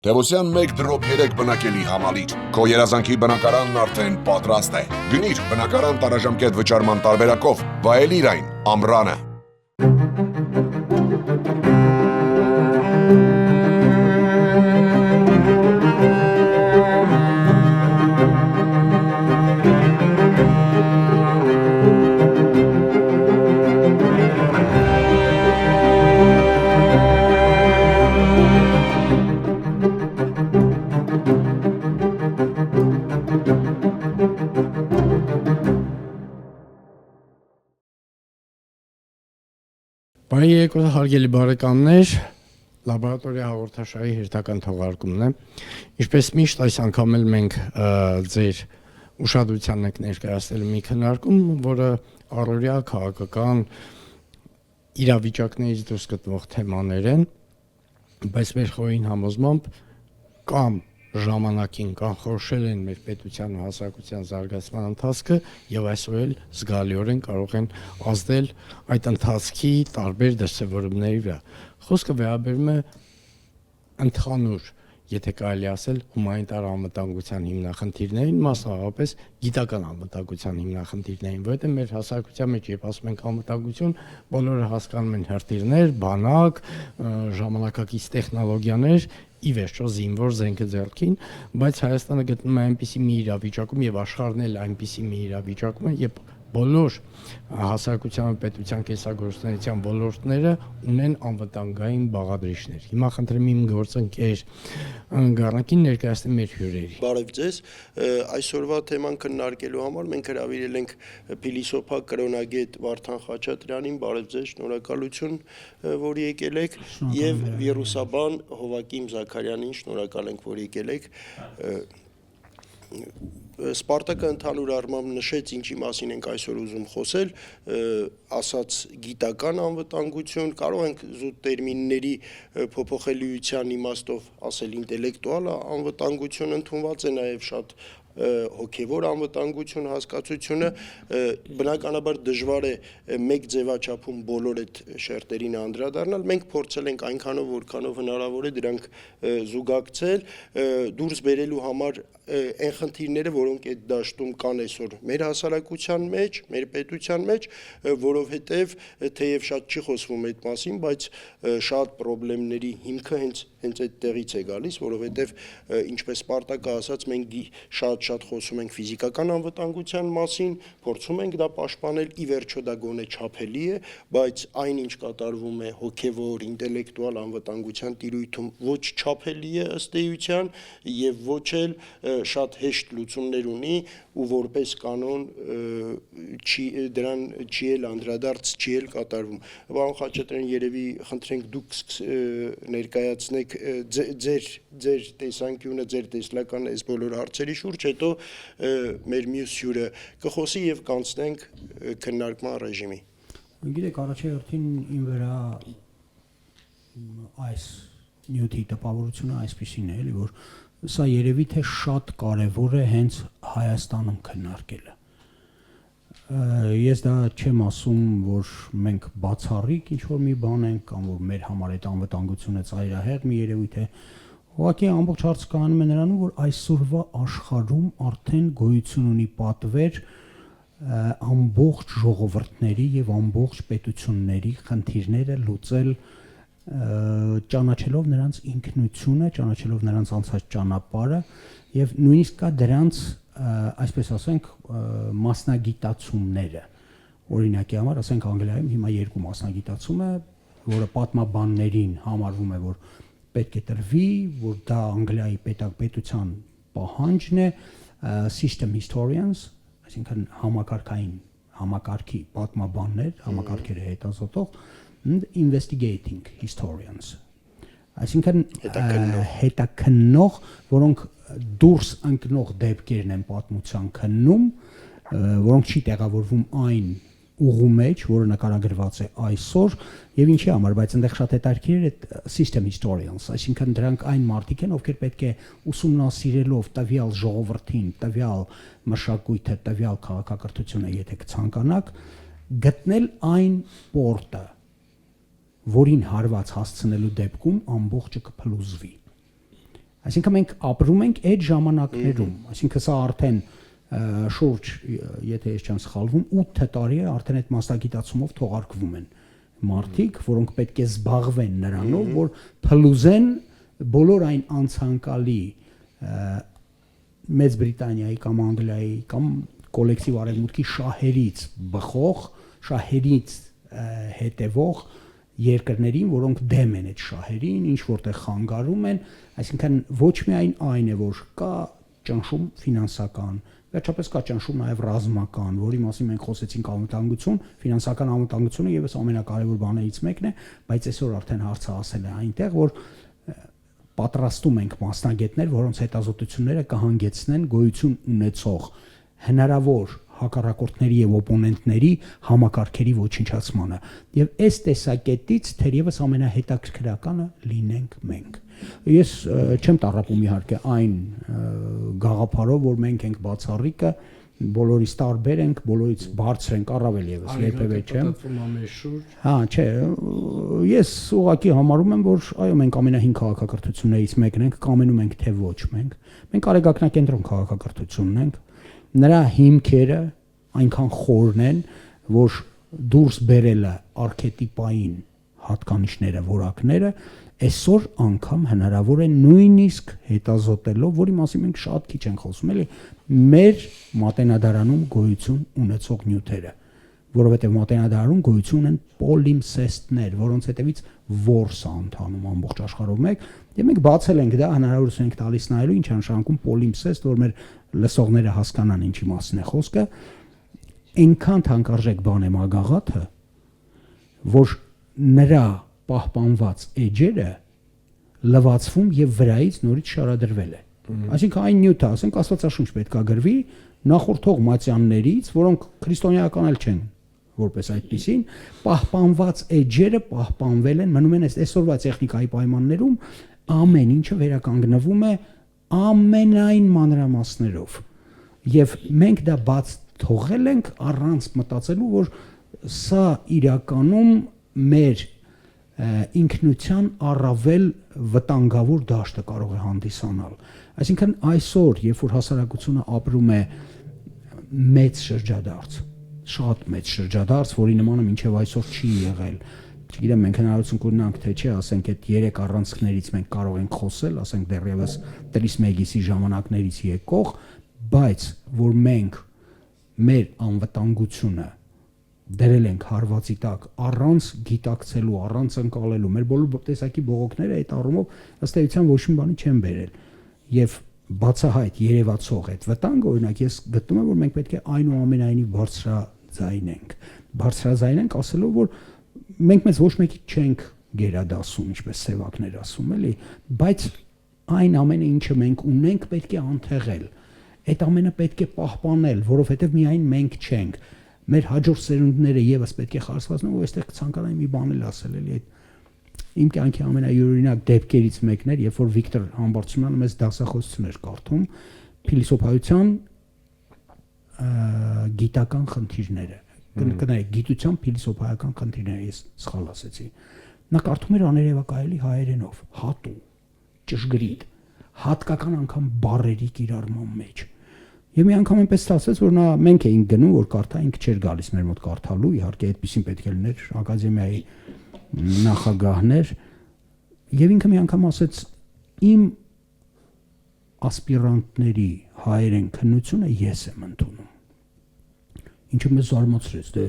Տևոսյան 1 դրոպ 3 բնակելի համալիր։ Քո երազանքի բնակարանն արդեն պատրաստ է։ Գնիր բնակարան տարաժամկետ վճարման տարբերակով, վայելիր այն ամռանը։ Բարի երեկո հարգելի բարեկամներ, լաբորատորիա հաղորդաշարի հերթական թողարկումն է։ Ինչպես միշտ այս անգամ էլ մենք ձեր ուշադրությանն ենք ներկայացնել մի քննարկում, որը առօրյա քաղաքական իրավիճակներից դուրս գտնվող թեմաներ են, բայց մեր խորին համոզմամբ կամ ժամանակին կանխորոշել են մեր պետության ու հասարակության զարգացման ընթացքը եւ այսօր էլ զգալիորեն կարող են ազդել այդ ընթացքի տարբեր դրսևորումների վրա։ Խոսքը վերաբերում է ընդհանուր, եթե կարելի ասել, հումանիտար անվտանգության հիմնախնդիրներին, մասնավորապես գիտական անվտանգության հիմնախնդիրներին, որովհետեւ մեր հասարակության մեջ երբ ասում ենք անվտանգություն, բոլորը հասկանում են հրթիռներ, բանակ, ժամանակակից տեխնոլոգիաներ, ի վերջո զինվոր զենքը ձեռքին, բայց Հայաստանը գտնվում է այնպիսի մի իրավիճակում եւ աշխարհն էլ այնպիսի մի իրավիճակում է, երբ բոլոր հասարակության պետության կենսագործունեության ոլորտները ունեն անվտանգային բաղադրիչներ։ Հիմա խնդրեմ իմ գործընկեր Գառանկին ներկայացնել մեր հյուրերի։ Բարև ձեզ, այսօրվա թեման քննարկելու համար մենք հրավիրել ենք փիլիսոփա կրոնագետ Վարդան Խաչատրյանին, բարև ձեզ, շնորհակալություն, որ եկել եք, եւ վիրուսաբան Հովակիմ Զաքարյանին, շնորհակալ ենք, որ եկել եք։ Սպարտակը ընդհանուր առմամբ նշեց ինչի մասին ենք այսօր ուզում խոսել, ասած գիտական անվտանգություն, կարող ենք զուտ տերմինների փոփոխելիության իմաստով ասել ինտելեկտուալ անվտանգություն, ընդունված է նաև շատ հոգևոր անվտանգություն հասկացությունը, բնականաբար դժվար է մեկ ձևաչափում բոլոր այդ շերտերին անդրադառնալ, մենք փորձել ենք այնքանով որքանով հնարավոր է դրանք զուգակցել, դուրս բերելու համար այն խնդիրները, որոնք այդ դաշտում կան այսօր մեր հասարակության մեջ, մեր պետության մեջ, որովհետև թեև շատ չի խոսվում այդ մասին, բայց շատ խնդիրների հիմքը հենց այդ տեղից է գալիս, որովհետև ինչպես Սպարտակը ասաց, մենք շատ խոսում ենք ֆիզիկական անվտանգության մասին, փորձում ենք դա պաշտպանել, ի վերջո դա գոնե չափելի է, բայց այն ինչ կատարվում է հոգևոր, ինտելեկտուալ անվտանգության տիրույթում ոչ չափելի է ըստ էության եւ ոչ էլ շատ հեշտ լուծումներ ունի ու որպես կանոն դրան չի էլ անդրադարձ, չի էլ կատարվում։ Պարոն Խաչատրյան, երևի խնդրենք դուք ներկայացնեք ձեր տեսանկյունը, ձեր տեսլական այս բոլոր հարցերի շուրջ, հետո մեր մյուս հյուրը կխոսի եւ կանցնենք քննարկման ռեժիմի։ Գիտեք, առաջի հերթին իմ վրա այս նյութի տպավորությունը այսպեսին է, էլի, որ սա երևի թե շատ կարևոր է հենց Հայաստանում քննարկելը։ Ես դա չեմ ասում, որ մենք բացառիկ ինչ-որ մի բան ենք, կամ որ մեր համար այդ անվտանգությունը ծայրահեղ մի երևույթ է։ Ուղղակի ամբողջ հարցը կանում է նրանում, որ այսօրվա աշխարհում արդեն գոյություն ունի պատվեր ամբողջ ժողովուրդների եւ ամբողջ պետությունների խնդիրները լուծել, ճանաչելով նրանց ինքնությունը, ճանաչելով նրանց անցած ճանապարհը եւ նույնիսկ կա դրանց, այսպես ասենք, մասնագիտացումները։ Օրինակի համար, ասենք Անգլիայում հիմա 2 մասնագիտացում է, որը պատմաբաններին համարվում է, որ պետք է տրվի, որ դա Անգլիայի պետության պահանջն է, system historians, այսինքն համակարգի պատմաբաններ, համակարգերը հետազոտող, investigating historians, այսինքն հետաքննող, որոնք դուրս ընկնող դեպքերն են պատմության քննում, որոնք չի տեղավորվում այն ուղու մեջ, որը նկարագրված է այսօր, եւ ինչի համար, բայց այնտեղ շատ հետաքրքիր է system historians, այսինքն դրանք այն մարդիկ են, ովքեր պետք է ուսումնասիրելով տվյալ ժողովրդին, տվյալ մշակույթը, տվյալ քաղաքակրթությունը, եթե կցանկանաք, գտնել այն պորտը, որին հարված հասցնելու դեպքում ամբողջը կփլուզվի։ Այսինքն մենք ապրում ենք այդ ժամանակներում, այսինքն սա արդեն շուրջ, եթե ես չեմ սխալվում, 8 տարի է արդեն այդ մասնագիտացումով թողարկվում են մարդիկ, որոնք պետք է զբաղվեն նրանով, որ փլուզեն բոլոր այն անցանկալի Մեծ Բրիտանիայի կամ Անգլիայի կամ կոլեկտիվ արևմուտքի շահերից բխող, շահերից հետևող երկրներին, որոնք դեմ են այդ շահերին, ինչ որտեղ խանգարում են, այսինքն ոչ միայն այն է, որ կա ճնշում ֆինանսական, վերջապես կա ճնշում նաև ռազմական, որի մասին մենք խոսեցինք անվտանգություն, ֆինանսական անվտանգությունը եւս ամենակարևոր բաներից մեկն է, բայց այսօր արդեն հարցը ասել է այնտեղ, որ պատրաստում ենք մասնագետներ, որոնց հետազոտությունները կհանգեցնեն գոյություն ունեցող հնարավոր հակառակորդների եւ օպոնենտների համակարգերի ոչնչացմանը։ Եվ այս տեսակետից թերևս ամենահետաքրքրականը լինենք մենք։ Ես չեմ տառապում իհարկե այն գաղափարով, որ մենք ենք բացառիկը, բոլորից տարբեր ենք, բոլորից բարձր ենք, առավել եւս երբևէ չեմ։ Հա, չէ, ես ուղղակի համարում եմ, որ այո, մենք ամենահին քաղաքակրթություններից մեկն ենք, կամենում ենք թե ոչ մենք։ Մենք արեգակնակենտրոն քաղաքակրթությունն ենք։ Նրա հիմքերը այնքան խորն են, որ դուրս բերելը արքետիպային հատկանիշները, որակները այսօր անգամ հնարավոր է նույնիսկ հետազոտելով, որի մասին մենք շատ քիչ ենք խոսում, էլի, մեր մատենադարանում գոյություն ունեցող նյութերը, որովհետև մատենադարանում գոյություն ունեն պոլիմսեստներ, որոնց հետևից որս է ընթանում ամբողջ աշխարհով մեկ, եւ մենք բացել ենք դա, հնարավորություն ենք տալիս նայելու, ինչ նշանակում պոլիմսեստ, որ մեր լսողները հասկանան ինչի մասին է խոսքը, այնքան թանկարժեք բան է մագաղաթը, որ նրա պահպանված էջերը լվացվում եւ վրայից նորից շարադրվել է։ Այսինքն այն նյութը, ասենք Աստվածաշունչ պետքա գրվի նախորդող մատյաններից, որոնք քրիստոնեական էլ չեն, որպես այդպեսին, պահպանված էջերը պահպանվել են, մնում են այսօրվա տեխնիկայի պայմաններում ամեն ինչը վերականգնվում է ամենայն մանրամասներով։ Եվ մենք դա բաց թողել ենք առանց մտածելու, որ սա իրականում մեր ինքնության առավել վտանգավոր դաշտը կարող է հանդիսանալ։ Այսինքն այսօր, երբ որ հասարակությունը ապրում է մեծ շրջադարձ, շատ մեծ շրջադարձ, որի նմանը մինչև այսօր չի եղել, չգիտեմ, մենք հնարավորություն կունենանք թե չէ, ասենք այդ 3 առանցքներից մենք կարող ենք խոսել, ասենք դեռևս Տրիսմեգիսի ժամանակներից եկող, բայց որ մենք մեր անվտանգությունը դրել ենք հարվածի տակ առանց գիտակցելու, առանց ընկալելու, մեր բոլոր տեսակի բողոքները այդ առումով ըստ էության ոչ մի բանի չեն բերել։ Եվ բացահայտ երևացող այդ վտանգը, օրինակ ես գտնում եմ, որ մենք պետք է այնուամենայնիվ բարձրաձայն ենք, ասելով, որ մենք մեզ ոչ մեկի չենք գերադասում, ինչպես սևակներ ասում, էլի, բայց այն ամենը, ինչը մենք ունենք, պետք է անթեղել։ Այդ ամենը պետք է պահպանել, որովհետև միայն մենք չենք։ Մեր հաջորդ սերունդները եւս պետք է խարսվածնեն, որ այստեղ կցանկանայի մի բան էլ ասել, էլի այդ իմ կյանքի ամենայուրօրինակ դեպքերից մեկն էր, երբ որ Վիկտոր Համբարձումյանը մեզ դասախոսություն էր կարդում փիլիսոփայության գիտական խնդիրները, կներեք, գիտության փիլիսոփայական խնդիրները, ես սխալ ասեցի։ Նա կարդում էր աներևակայելի հայերենով, հատու, ճշգրիտ, հատկական անգամ բառերի կիրառման մեջ։ Եվ մի անգամ այնպես ստացվեց, որ նա մենք էինք գնում, որ կարդայինք, չէր գալիս մեր մոտ կարդալու, իհարկե այդպեսին պետք է լիներ ակադեմիայի նախագահներ, եւ ինքը մի անգամ ասեց, իմ ասպիրանտների հայերեն քննությունը ես եմ ընդունում։ Ինչը մեզ զարմացրեց, դե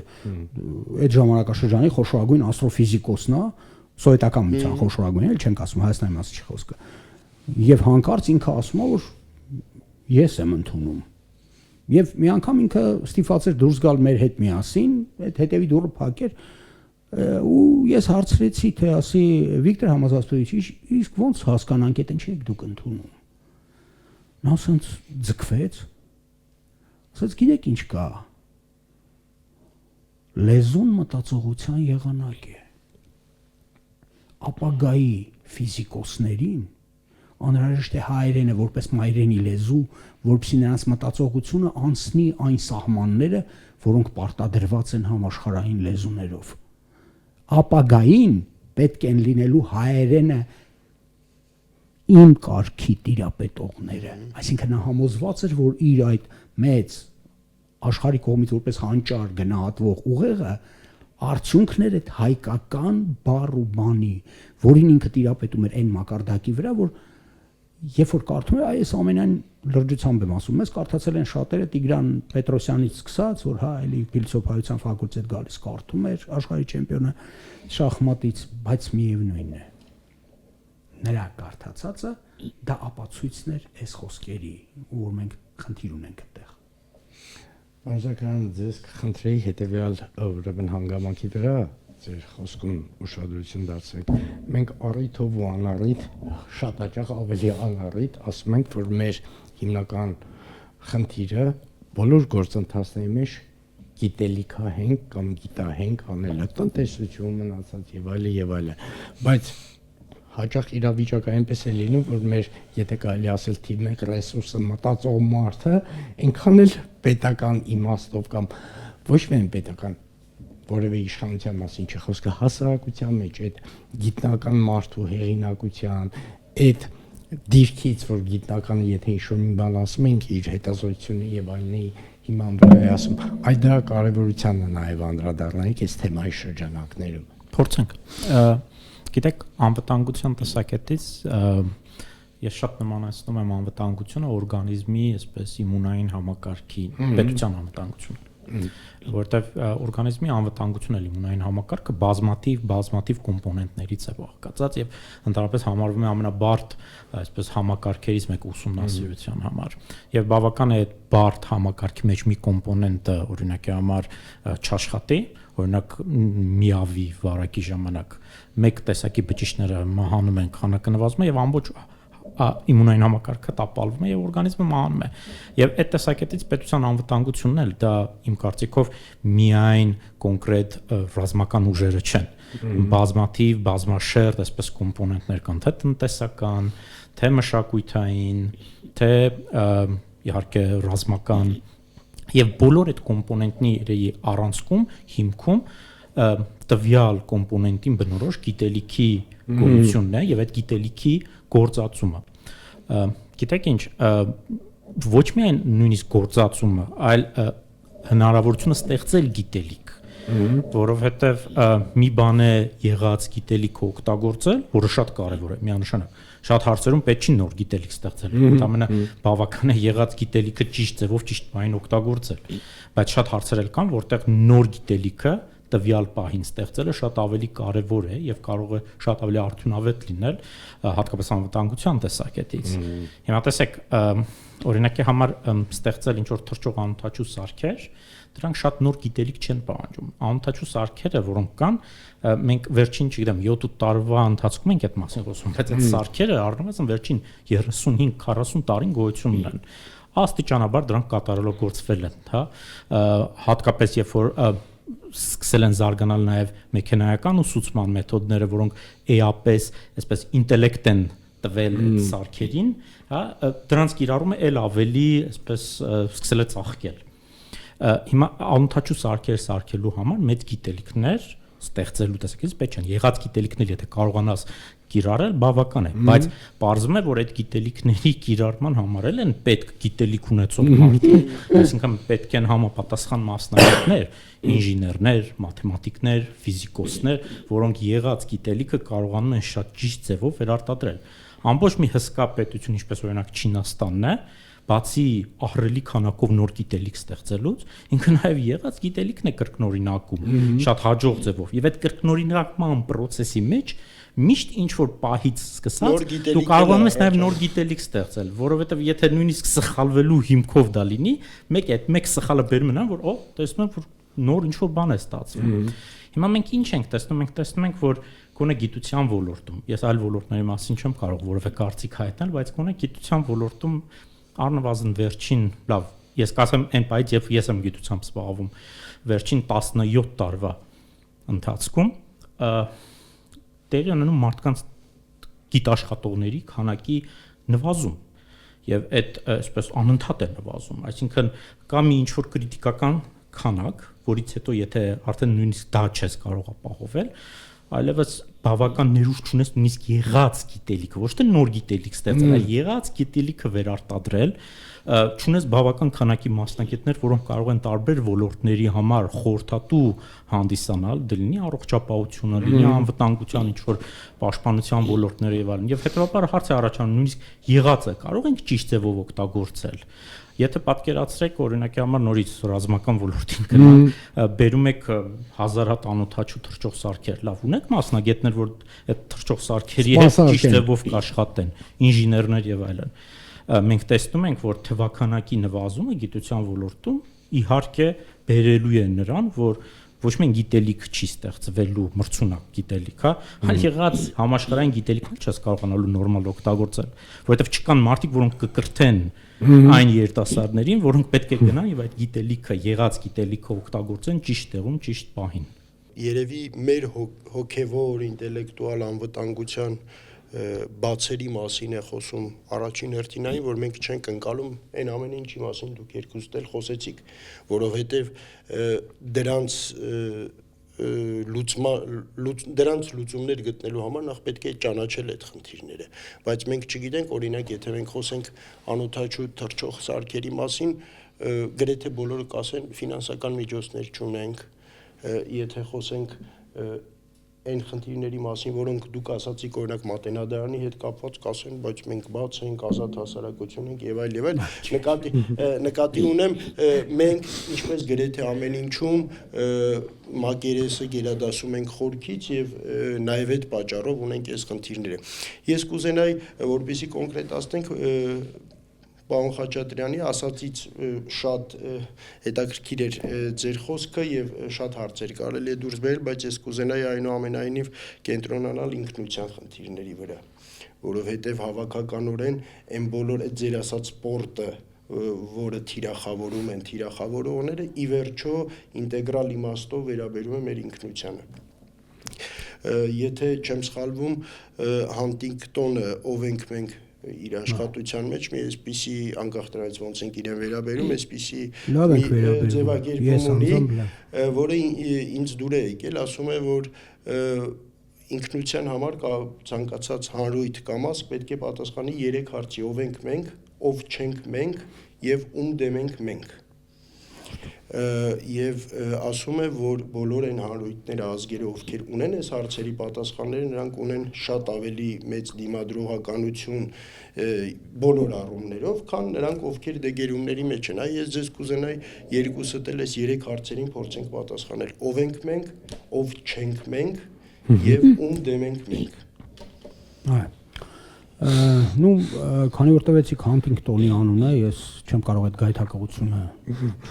այդ ժամանակաշրջանի խոշորագույն աստրոֆիզիկոսն է, սովետական միության խոշորագույն, էլ չենք ասում, Հայաստանի մասին չի խոսքը։ Եվ հանկարծ ինքը ասում է, որ ես եմ ընդունում։ Եվ մի անգամ ինքը ստիպված էր դուրս գալ մեր հետ միասին, այդ հետևի դուռը փակեր, ու ես հարցրեցի, թե ասի Վիկտոր Համազգեստովիչ, իսկ ո՞նց հասկանանք, այդ ինչի եք դուք ընդունում։ Նա ասենց ձգվեց, ասեց գիտեք ինչ կա։ Լեզուն մտածողության եղանակ է։ Ապագայի ֆիզիկոսներին անհրաժեշտ է հայերենը որպես մայրենի լեզու, որպեսզի նրանց մտածողությունը անցնի այն սահմանները, որոնք պարտադրված են համաշխարհային լեզուներով։ Ապագային պետք են լինելու հայերենը իմ կարգի տիրապետողները, այսինքն նա համոզված էր, որ իր այդ մեծ աշխարհի կողմից որպես հանճար գնահատվող ուղեղը արդյունքն էր այդ հայկական բառ ու բանի, որին ինքը տիրապետում էր այն մակարդակի վրա, որ երբ որ կարդում եմ, այս ամենայն լրջությամբ եմ ասում, ես կարդացել են շատերը Տիգրան Պետրոսյանից սկսած, որ հա էլի փիլիսոփայության ֆակուլտետ գալիս կարդում էր աշխարհի չեմպիոնը շախմատից, բայց միևնույնն է նրա կարդացածը դա ապացույցն էր այս խոսքերի, որ մենք խնդիր ունենք այդտեղ։ Բարձրական ձեզ կխնդրեի հետևյալ ուրեմն հանգամանքի վրա ձեր խոսքում ուշադրություն դարձրեք։ Մենք առիթով ու անառիթ, շատ հաճախ ավելի անառիթ ասում ենք, որ մեր հիմնական խնդիրը բոլոր գործընթացների մեջ գիտելիքահենք կամ գիտահենք անելը, տնտեսություն մնացած եւ այլն, բայց հաճախ իրավիճակը այնպես է լինում, որ մեր, եթե կարելի ասել, թիվ 1 ռեսուրսը մտածող մարդը այնքան էլ պետական իմաստով կամ ոչ միայն պետական որևէ իշխանության մասին չի խոսքը, հասարակության մեջ այդ գիտնական մարդու հեղինակության, այդ դիրքից, որ գիտնականը եթե ինչ-որ մի բան ասում ենք, իր հետազոտությունը եւ այլնի հիման վրա է ասում, այդ դրա կարեւորությանը նաեւ անդրադառնանք այս թեմայի շրջանակներում։ Փորձենք։ Գիտեք, անվտանգության տեսակետից ես շատ նմանացնում եմ անվտանգությունը օրգանիզմի, այսպես իմունային համակարգի, պետության անվտանգությունը, որտեղ օրգանիզմի անվտանգությունը իմունային համակարգը բազմաթիվ կոմպոնենտներից է բաղկացած եւ ընդհանրապես համարվում է ամենաբարդ, այսպես համակարգերից մեկը ուսումնասիրության համար։ Եվ բավական է այդ բարդ համակարգի մեջ մի կոմպոնենտը, օրինակի համար, չաշխատի, օրինակ միավի վարակի ժամանակ մեկ տեսակի բջիջները մահանում են, քանակը նվազում է եւ ամբողջ իմունային համակարգը տապալվում է եւ օրգանիզմը մահանում է։ Եվ այդ տեսակետից պետության անվտանգությունն էլ դա իմ կարծիքով միայն կոնկրետ ռազմական ուժերը չեն։ Բազմաշերտ այսպես կոմպոնենտներ կան, թե տնտեսական, թե մշակութային, թե իհարկե ռազմական եւ բոլոր այդ կոմպոնենտների առանցքում, հիմքում տվյալ կոմպոնենտին բնորոշ գիտելիքի գոյությունն է եւ այդ գիտելիքի գործածումը։ Գիտեք ինչ, ոչ միայն նույնիսկ գործածումը, այլ հնարավորությունը ստեղծել գիտելիք, որովհետեւ մի բան է եղած գիտելիքը օգտագործել, որը շատ կարեւոր է, միանշանակ։ Շատ հարցերում պետք չի նոր գիտելիք ստեղծել, ընդհանրապես բավական է եղած գիտելիքը ճիշտ ձևով ճիշտ բանին օգտագործել, բայց շատ հարցեր էլ կան, որտեղ նոր գիտելիքը տվյալ պահին ստեղծելը շատ ավելի կարևոր է եւ կարող է շատ ավելի արդյունավետ լինել հատկապես անվտանգության տեսակետից։ Հիմա տեսեք, օրինակի համար ստեղծել ինչ որ թռչող անօդաչու սարքեր, դրանք շատ նոր գիտելիք չեն պահանջում։ Անօդաչու սարքերը, որոնք կան, մենք վերջին, չգիտեմ, 7-8 տարվա ընթացքում ենք այդ մասին խոսում, բայց այդ սարքերը առնվազն վերջին 35-40 տարին գոյություն ունեն։ Աստիճանաբար դրանք կատարելագործվել են, հա, հատկապես երբ որ սկսել են զարգանալ նաև մեքենայական ուսուցման մեթոդները, որոնք էապես, այսպես ինտելեկտ են տվել այդ սարքերին, հա, դրանց կիրառումը էլ ավելի, այսպես սկսել է ծաղկել։ Հիմա անօդաչու սարքեր սարքելու համար մեծ գիտելիքներ ստեղծելու տեսակետից պետք չեն։ Եղած գիտելիքներ, եթե կարողանաս կիրառել, բավական է, բայց պարզվում է, որ այդ գիտելիքների կիրառման համար են պետք գիտելիք ունեցող մարդիկ, այսինքն պետք են համապատասխան մասնագետներ, ինժեներներ, մաթեմատիկներ, ֆիզիկոսներ, որոնք եղած գիտելիքը կարողանում են շատ ճիշտ ձևով վերարտադրել։ Ամբողջ մի հսկա պետություն, ինչպես օրինակ Չինաստանն է, բացի ահռելի քանակով նոր գիտելիք ստեղծելուց, ինքը նաև եղած գիտելիքն է կրկնօրինակում, շատ հաջող ձևով, եւ այդ կրկնօրինակման process-ի մեջ միշտ ինչ որ պահից սկսած դու կարողանում ես նաև նոր գիտելիք ստեղծել, որովհետև եթե նույնիսկ սխալվելու հիմքով դա լինի, մեկ սխալը բերում են, որ տեսնում եմ, որ նոր ինչ որ բան է ստացվում։ Հիմա մենք ինչ ենք տեսնում, մենք տեսնում ենք, որ գոնե գիտության ոլորտում, ես այլ ոլորտների մասին չեմ կարող որևէ կարծիք հայտնել, բայց գոնե գիտության ոլորտում առնվազն վերջին, լավ, ես կասեմ այն պայից, երբ ես եմ գիտությամբ զբաղվում, վերջին 17 տարվա ընթացքում տեղի ունենում մարդկանց գիտաշխատողների քանակի նվազում եւ այդ այսպես անընդհատ է նվազում, այսինքն կա մի ինչ որ կրիտիկական քանակ, որից հետո եթե արդեն նույնիսկ դա չես կարող ապահովել, այլևս բավական ներուժ չունես նույնիսկ եղած գիտելիքը, ոչ թե նոր գիտելիք ստեղծել, այլ եղած գիտելիքը վերարտադրել, չունես բավական քանակի մասնագետներ, որոնք կարող են տարբեր ոլորտների համար խորհրդատու հանդիսանալ, դլինի առողջապահությունը, լինի անվտանգության ինչ-որ պաշտպանության ոլորտները եւ այլն։ Եվ հետեւաբար հարց է առաջանում նույնիսկ եղածը կարող ենք ճիշտ ձևով օգտագործել։ Եթե պատկերացրեք, օրինակի համար նորից ռազմական ոլորտին գնանք, բերում եք 1000 հատ անօթաչու թռչող սարքեր, լավ, ունեք մասնագետներ, որ այդ թռչող սարքերի հետ ճիշտ ձևով կաշխատեն, ինժեներներ եւ այլն։ Մենք տեսնում ենք, որ թվականակի նվազումը գիտության ոլորտում իհարկե բերելու է նրան, որ ոչ միայն գիտելիք չի ստեղծվելու մրցունակ գիտելիք, այլ եղած համաշխարհային գիտելիքներ չես կարողանալու նորմալ օգտագործել, որովհետև չկան մարդիկ, որոնք կկրթեն այն երիտասարդներին, որոնք պետք է գնան եւ այդ գիտելիքը, եղած գիտելիքը օգտագործեն ճիշտ տեղում, ճիշտ պահին։ Երևի մեր հոգևոր ինտելեկտուալ անվտանգության բացերի մասին է խոսում առաջին հերթին այն, որ մենք չենք ընկալում այն ամեն ինչի մասին դուք երկուստ էլ խոսեցիք, որովհետև դրանց լուծումներ գտնելու համար նախ պետք է ճանաչել այդ խնդիրները, բայց մենք չգիտենք, օրինակ, եթե մենք խոսենք անօթաչու թռչող սարքերի մասին, գրեթե բոլորը կասեն ֆինանսական միջոցներ չունենք, եթե խոսենք այն խնդիրների մասին, որոնք դուք ասացիք, օրինակ մատենադարանի հետ կապված, կասեն, բայց մենք բաց ենք, ազատ հասարակություն ենք եւ այլ, նկատի ունեմ, մենք ինչպես գրեթե ամեն ինչում մակերեսը գերադասում ենք խորքից եւ նաեւ այդ պատճառով ունենք այս խնդիրները։ Ես կուզենայի, որպեսզի կոնկրետացնենք Պարոն Խաչատրյանի ասացից շատ հետաքրքիր էր ձեր խոսքը եւ շատ հարցեր կարելի է դուրս բերել, բայց ես կուզենայի այնուամենայնիվ կենտրոնանալ ինքնության խնդիրների վրա, որովհետեւ հավաքականորեն այն բոլոր այդ ձեր ասած սպորտը, որը թիրախավորում են թիրախավորողները, ի վերջո ինտեգրալ իմաստով վերաբերում է մեր ինքնությանը։ Եթե չեմ սխալվում, Հանտինգտոնը, ով ենք մենք իր աշխատության մեջ մի այսպիսի անկախ դրանից ոնց ենք իրեն վերաբերում, այսպիսի ձևակերպում ունի, որը ինձ դուր է եկել, ասում է, որ ինքնության համար ցանկացած հանրույթ կամ ազգ պետք է պատասխանի 3 հարցի՝ ով ենք մենք, ով չենք մենք եւ ում դեմ ենք մենք։ Եվ ասում է, որ բոլոր այն հանրույթները, ազգերը, ովքեր ունեն այս հարցերի պատասխանները, նրանք ունեն շատ ավելի մեծ դիմադրողականություն բոլոր առումներով, քան նրանք, ովքեր դեգերումների մեջ են։ Այ ես ձեզ կուզենայի երկուսդ էլ այս 3 հարցերին փորձենք պատասխանել։ Ով ենք մենք, ով չենք մենք եւ ում դեմ ենք մենք։ Այո։ Ну, քանի որ տվեցիք Հանտինգտոնի անունը, ես չեմ կարող այդ գայթակղությունը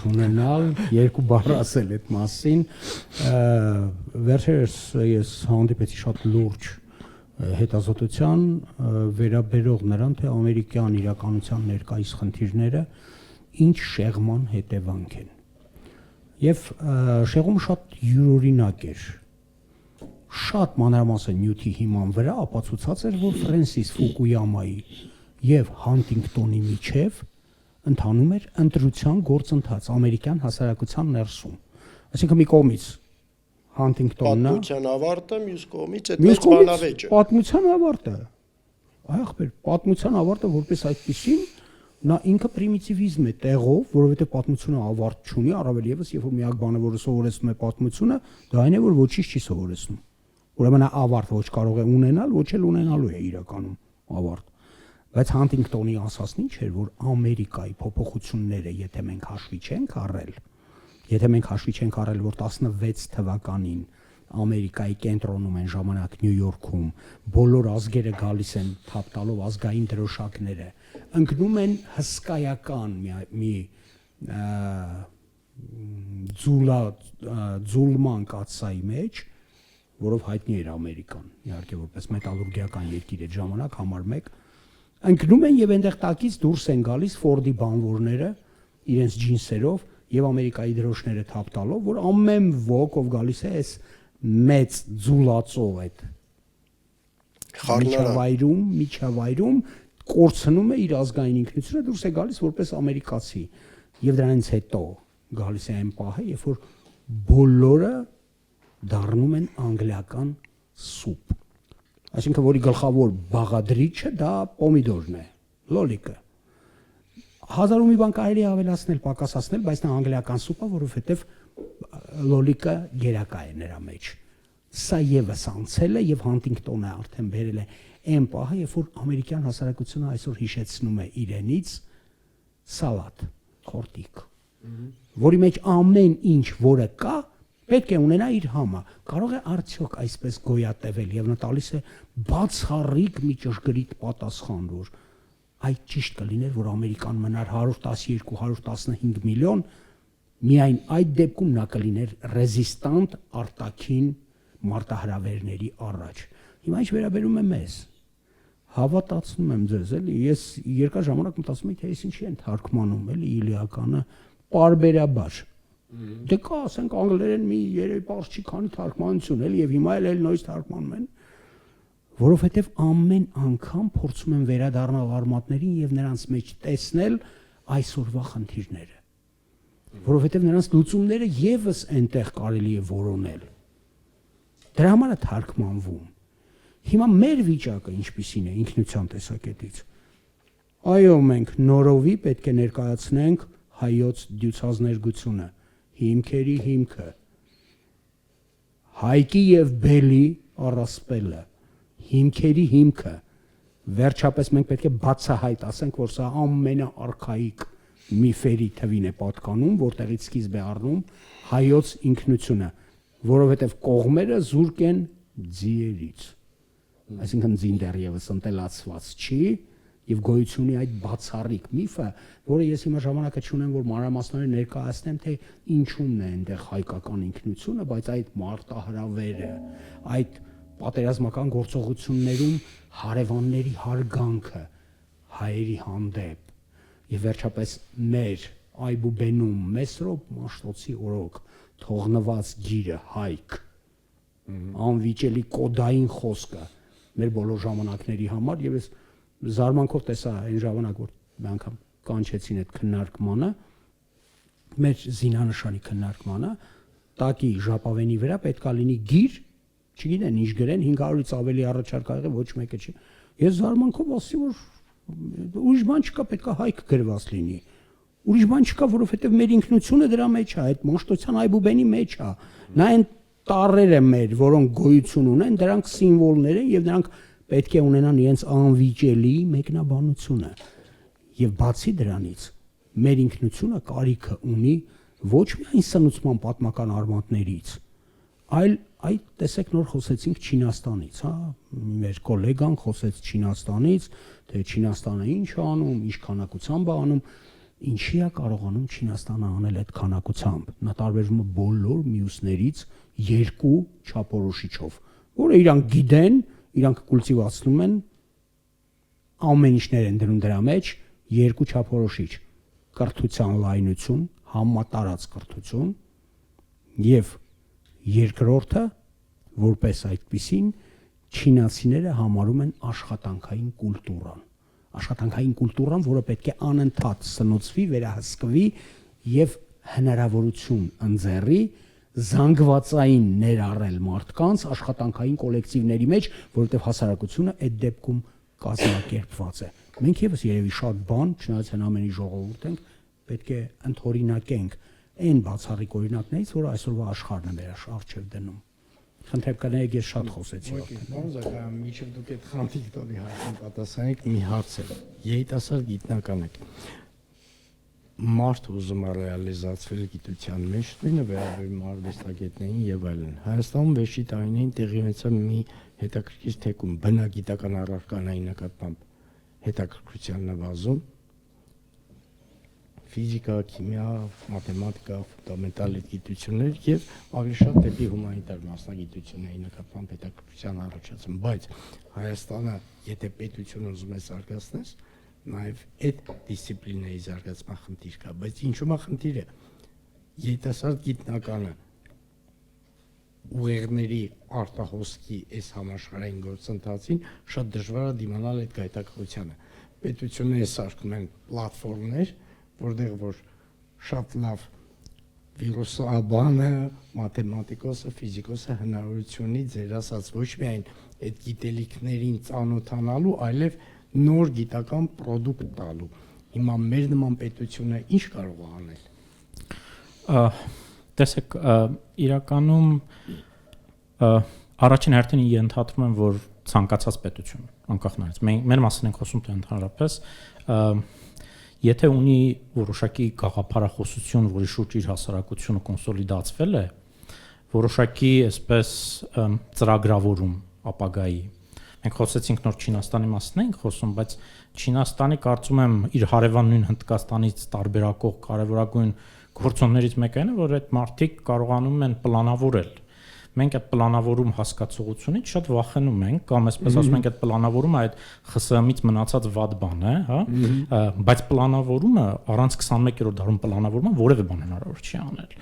ունենալ, 2 բառ ասել այդ մասին։ Վերջերս ես հանդիպեցի շատ լուրջ հետազոտության վերաբերող նրան, թե ամերիկյան իրականության ներկայիս խնդիրները ինչ շեղման հետևանք են։ Եվ շեղումը շատ յուրօրինակ էր։ Շատ մանրամասն նյութի հիման վրա ապացուցած էր, որ Ֆրանսիս Ֆուկույամայի եւ Հանտինգտոնի միջև ընթանում էր ընտրության գործընթաց ամերիկյան հասարակության ներսում։ Այսինքն մի կողմից Հանտինգտոնն է պատմության ավարտը, մյուս կողմից այդ մեծ բանավեճը։ Պատմության ավարտը։ Այախբեր, պատմության ավարտը որպես այդպեսին նա ինքը պրիմիտիվիզմ է տեղով, որովհետեւ պատմությունը ավարտ չունի, առավել եւս երբ որ միակ բանը, որը սովորեցնում է պատմությունը, դա այն է, որ ոչինչ չի սովորեցնում։ Ուրեմն ավարտ ոչ կարող է ունենալ, ոչ էլ ունենալու է իրականում ավարտ։ Բայց Հանտինգտոնի ասածն ինչ էր, որ Ամերիկայի փոփոխությունները, եթե մենք հաշվի չենք առել, որ 16 թվականին Ամերիկայի կենտրոնում են ժամանակ Նյու Յորքում, բոլոր ազգերը գալիս են թափ տալով ազգային դրոշակները, ընկնում են հսկայական մի ձուլման կաթսայի մեջ, որով հայտնի էր Ամերիկան, իհարկե որպես մետալուրգիական երկիր այդ ժամանակ համար 1, ընկնում են եւ այնտեղ տակից դուրս են գալիս Ֆորդի բանվորները իրենց ջինսերով եւ Ամերիկայի դրոշները թափ տալով, որ ամեն ոք ով գալիս է այս մեծ ձուլածով այդ միջավայրում կորցնում է իր ազգային ինքնությունը, դուրս է գալիս որպես ամերիկացի եւ դրանից հետո գալիս է այն պահը, երբ որ բոլորը դառնում են անգլիական սուպ Այսինքն որի գլխավոր բաղադրիչը դա պոմիդորն է, լոլիկը։ 1000 ու մի բան կարելի ավելացնել, պակասացնել, բայց նա անգլիական սուպ է, որովհետև լոլիկը գերակա է նրա մեջ։ Սա եւս անցել է եւ Հանտինգտոնը արդեն բերել է այն պահը, երբ որ ամերիկյան հասարակությունը այսօր հիշեցնում է իրենից սալատ, խորտիկ, որի մեջ ամեն ինչ, որը կա, պետք է ունենա իր համը։ Կարող է արդյոք այսպես գոյատևել եւ նա տալիս է բացառիկ մի ճշգրիտ պատասխան, որ այդ ճիշտ կլիներ, որ Ամերիկան մնար 112-115 միլիոն, միայն այդ դեպքում նա կլիներ ռեզիստանտ արտաքին մարտահրավերների առաջ։ Հիմա ինչ վերաբերում է մեզ, հավատացնում եմ ձեզ, էլի, ես երկար ժամանակ մտածում եմ, թե ես ինչի են թարգմանում, էլի, իլիականը պարբերաբար։ Դե կա, ասենք անգլերեն մի երևի բարձ չի քանի թարգմանություն, էլի, եւ հիմա էլ նույնիսկ թարգմանում են, որովհետև ամեն անգամ փորձում են վերադառնալ արմատներին եւ նրանց մեջ տեսնել այսօրվա խնդիրները, որովհետև նրանց լուծումները եւս այնտեղ կարելի է որոնել։ Դրա համար է թարգմանվում։ Հիմա մեր վիճակը ինչպիսին է ինքնության տեսակետից։ Այո, մենք նորովի պետք է ներկայացնենք հայոց դյուցազներգությունը, հիմքերի հիմքը, Հայկի եւ Բելի առասպելը, հիմքերի հիմքը, վերջապես մենք պետք է բացահայտ ասենք, որ սա ամենաարխայիկ միֆերի թվին է պատկանում, որտեղից սկիզբ է առնում հայոց ինքնությունը, որովհետև կողմերը զուրկ են ձիերից, այսինքն ձին դեռևս ընտելացված չի եւ գոյությունի այդ բացառիկ միֆը, որը ես հիմա ժամանակը չունեմ, որ մանրամասնորեն ներկայացնեմ, թե ինչումն է այնտեղ հայկական ինքնությունը, բայց այդ մարտահրավերը, այդ պատերազմական գործողություններում հարևանների հարգանքը հայերի հանդեպ եւ վերջապես մեր Այբուբենում Մեսրոպ Մաշտոցի օրոք թողնված գիրը հայք անվիճելի կոդային խոսքը մեր բոլոր ժամանակների համար եւ ես զարմանքով տեսա այն ժամանակ որ մի անգամ կանչեցին այդ քննարկմանը մեր զինանշանի քննարկմանը տակի ժապավենի վրա պետքա լինի գիր չգիտեն ինչ գրեն 500-ից ավելի առաջարկ աղը ոչ մեկը չի ես զարմանքով ասի որ ուրիշ բան չկա պետքա հայք գրված լինի ուրիշ բան չկա որովհետև մեր ինքնությունը դրա մեջ է այդ Մաշտոցյան Այբուբենի մեջ է նա այն տառերը մեր որոնք գոյություն ունեն դրանք սիմվոլներ են եւ նրանք պետք է ունենան իրենց անվիճելի մեկնաբանությունը եւ բացի դրանից մեր ինքնությունը կարիքը ունի ոչ միայն սնուցման պատմական արմատներից այլ այդ տեսեք նոր խոսեցինք Չինաստանից, հա, մեր գոլեգան խոսեց Չինաստանից, թե Չինաստանը ինչ է անում, ինչ քանակությամբ է անում, ինչի է կարողանում Չինաստանը անել այդ քանակությամբ։ Նա տարբերվում է բոլոր մյուսներից երկու չափորոշիչով, որը իրանք գիտեն, իրանք կուլտիվացնում են ամեն ինչներ են դնում դրա մեջ, երկու չափորոշիչ՝ կրթության լայնություն, համատարած կրթություն եւ երկրորդը որպես այդպիսին չինացիները համարում են աշխատանքային կուլտուրան, որը պետք է անընդհատ սնուցվի, վերահսկվի եւ հնարավորություն ընձեռի զանգվածային ներառել մարդկանց աշխատանքային կոլեկտիվների մեջ, որովհետեւ հասարակությունը այդ դեպքում կազմակերպված է։ Մենք եւս երևի շատ բան, չնայած հնամենի ժողովուրդ ենք, պետք է ընդօրինակենք այն բացառիկ օրինակներից, որը այսօրվա աշխարհն է մեր առջև դնում։ Խնդրեմ կներեք, ես շատ խոսեցի։ Բանզակայ, միջև դուք այդ Հանտինգտոնի հարցին պատասխանեք մի հարց է։ Երիտասարդ գիտնական եք։ Մարդ ուզում է ռեալիզացվել գիտության մեջ, նույնը վերաբերում արվեստագետներին եւ այլն։ Հայաստանում վերջի տարիներին տեղի ունեցավ մի հետաքրքիր թեկում բնագիտական առարկանայի նկատմամբ հետաքրքրության նվազում ֆիզիկա, քիմիա, մաթեմատիկա, ֆունդամենտալ գիտություններ եւ ավելի շատ դեպի հումանիտար մասնագիտությունների նկատմամբ հետաքրքրության առաջացում, բայց Հայաստանը, եթե պետությունը ուզում է զարգացնել, նաեւ այդ դիսցիպլինների զարգացման խնդիր կա, բայց ինչու՞ է խնդիրը։ Երիտասարդ գիտնականը ուղերձների արտահոսքի այս համաշխարհային գործընթացին շատ դժվար է դիմանալ այդ գայթակղությանը։ Պետությունները սարքում են պլատֆորմներ, որտեղ որ շատ լավ վիրուսաբանը, մաթեմատիկոսը, ֆիզիկոսը հնարավորություն ունի ձեր ասած ոչ միայն այդ գիտելիքներին ծանոթանալու, այլև նոր գիտական product տալու։ Հիմա մեր նման պետությունը ինչ կարող է անել։ Տեսեք, իրականում առաջին հերթին ենթադրում եմ, որ ցանկացած պետություն, անկախ նրանից, մեր մասին ենք խոսում թե ընդհանրապես, եթե ունի որոշակի գաղափարախոսություն, որի շուրջ իր հասարակությունը կոնսոլիդացվել է, որոշակի այսպես ծրագրավորում ապագայի։ Մենք խոսեցինք նոր Չինաստանի մասին ենք խոսում, բայց Չինաստանի կարծում եմ իր հարևան նույն Հնդկաստանից տարբերակող կարևորագույն գործոններից մեկը այն է, որ այդ մարդիկ կարողանում են պլանավորել։ Մենք այդ պլանավորում հասկացողությունից շատ վախենում ենք, կամ այսպես ասում ենք, այդ պլանավորումը այդ ԽՍՀՄ-ից մնացած վատ բան է, հա, բայց պլանավորումը առանց 21-րդ դարում պլանավորումը որևէ բան հնարավոր չի անել։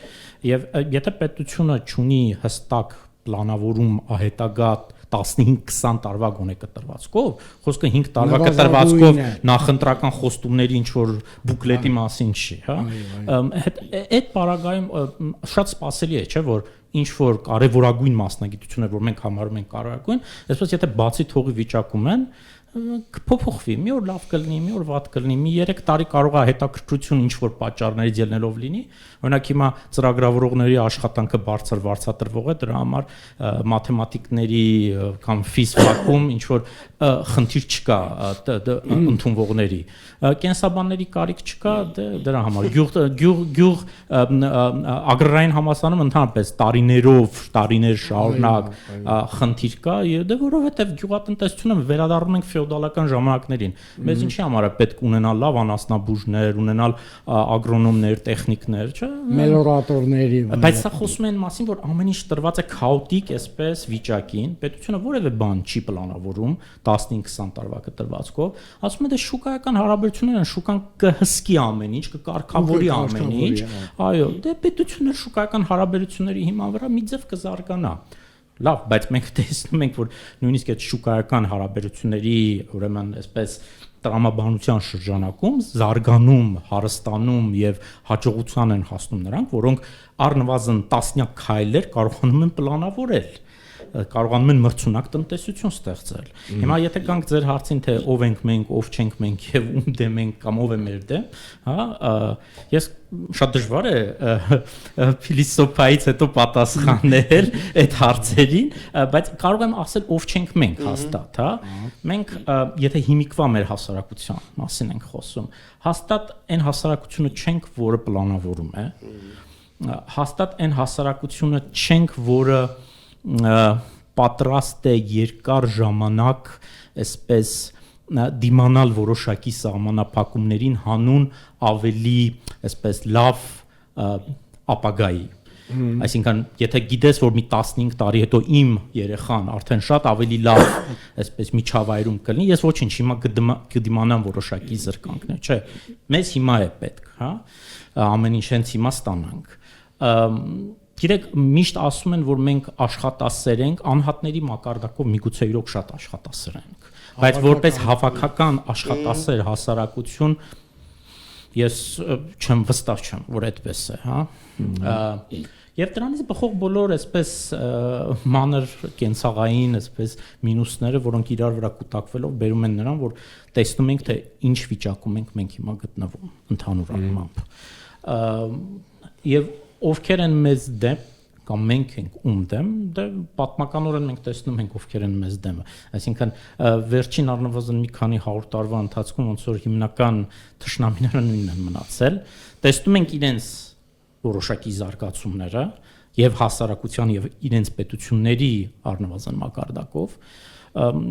Եվ եթե պետությունը ունի հստակ պլանավորում հետագա 15-20 տարվա գոնե կտրվածքով, խոսքը 5 տարվա կտրվածքով նախընտրական խոստումների ինչ որ բուկլետի մասին չի, հա։ Այդ պարագայում շատ սպասելի է, չէ՞, որ ինչ որ կարևորագույն մասնագիտություններ, որ մենք համարում ենք կարևորագույն, այսպես եթե բացի թողի վիճակում են, կփոփոխվի, մի օր լավ կլինի, մի օր վատ կլինի, մի 3 տարի կարող է հետաքրքրություն ինչ որ պատճառներից ելնելով լինի, օրինակ հիմա ծրագրավորողների աշխատանքը բարձրատրվող է, դրա համար մաթեմատիկների կամ ֆիզիկում ինչ որ խնդիր չկա ընդունվողների, կենսաբանների կարիք չկա, դրա համար գյուղ ագրարային համալսարանում ընդհանրապես տարիներ շարունակ խնդիր կա, դե որովհետև գյուղատնտեսությունը վերադառնում ենք ֆեոդալական ժամանակներին։ Մեզ ինչի համար է պետք ունենալ լավ անասնաբուժներ, ունենալ ագրոնոմներ, տեխնիկներ, չէ՞։ Մելորատորների։ Բայց սա խոսում են մասին, որ ամեն ինչ տրված է քաոտիկ այսպես վիճակին, պետությունը որևէ բան չի պլանավորում 15-20 տարվա կտրվածքով, ասում է դե շուկայական հարաբերություններն են, շուկան կհսկի ամեն ինչ, կկարգավորի ամեն ինչ։ Այո, դե պետությունը շուկայական հարաբերությունների հիման վրա մի ձև կզարգանա։ Լավ, բայց մենք տեսնում ենք, որ նույնիսկ այդ շուկայական հարաբերությունների, ուրեմն, այսպես տրամաբանության շրջանակում զարգանում, հարստանում եւ հաջողության են հասնում նրանք, որոնք առնվազն տասնյակ քայլեր կարողանում են պլանավորել, կարողանում են մրցունակ տնտեսություն ստեղծել։ Հիմա եթե գանք ձեր հարցին, թե ով ենք մենք, ով չենք մենք եւ ում դեմ ենք կամ ով է մեր դեմ, հա, ես շատ դժվար է փիլիսոփայից հետո պատասխանել այդ հարցերին, բայց կարող եմ ասել ով չենք մենք հաստատ, հա։ Մենք եթե հիմիկվա մեր հասարակության մասին ենք խոսում, հաստատ այն հասարակությունը չենք, որը պլանավորում է, հաստատ այն հասարակությունը չենք, որը պատրաստ է երկար ժամանակ այսպես դիմանալ որոշակի սահմանափակումներին հանուն ավելի այսպես լավ ապագայի։ Այսինքն, եթե գիտես, որ մի 15 տարի հետո իմ երեխան արդեն շատ ավելի լավ այսպես միջավայրում կլինի, ես ոչինչ, հիմա կդիմանամ որոշակի զրկանքներ, չէ։ Մեզ հիմա է պետք, հա, ամեն ինչ հենց հիմա ստանանք։ Գիտեք, միշտ ասում են, որ մենք աշխատասեր ենք, անհատների մակարդակով միգուցե իրոք շատ աշխատասեր ենք, բայց որպես հավաքական աշխատասեր հասարակություն ես չեմ վստահ չեմ, որ այդպես է, հա։ Եվ դրանից բխող բոլոր այսպես մանր կենցաղային այսպես մինուսները, որոնք իրար վրա կուտակվելով բերում են նրան, որ տեսնում ենք, թե ինչ վիճակում ենք մենք հիմա գտնվում ընդհանուր առմամբ։ Եվ ովքեր են մեզ դեմ կամ մենք ենք ում դեմ, դե պատմականորեն մենք տեսնում ենք ովքեր են մեզ դեմը։ Այսինքն վերջին առնվազն մի քանի 100 տարվա ընթացքում ոնց որ հիմնական թշնամիները նույնն են մնացել, տեսնում ենք իրենց որոշակի զարգացումները եւ հասարակության եւ իրենց պետությունների առնվազն մակարդակով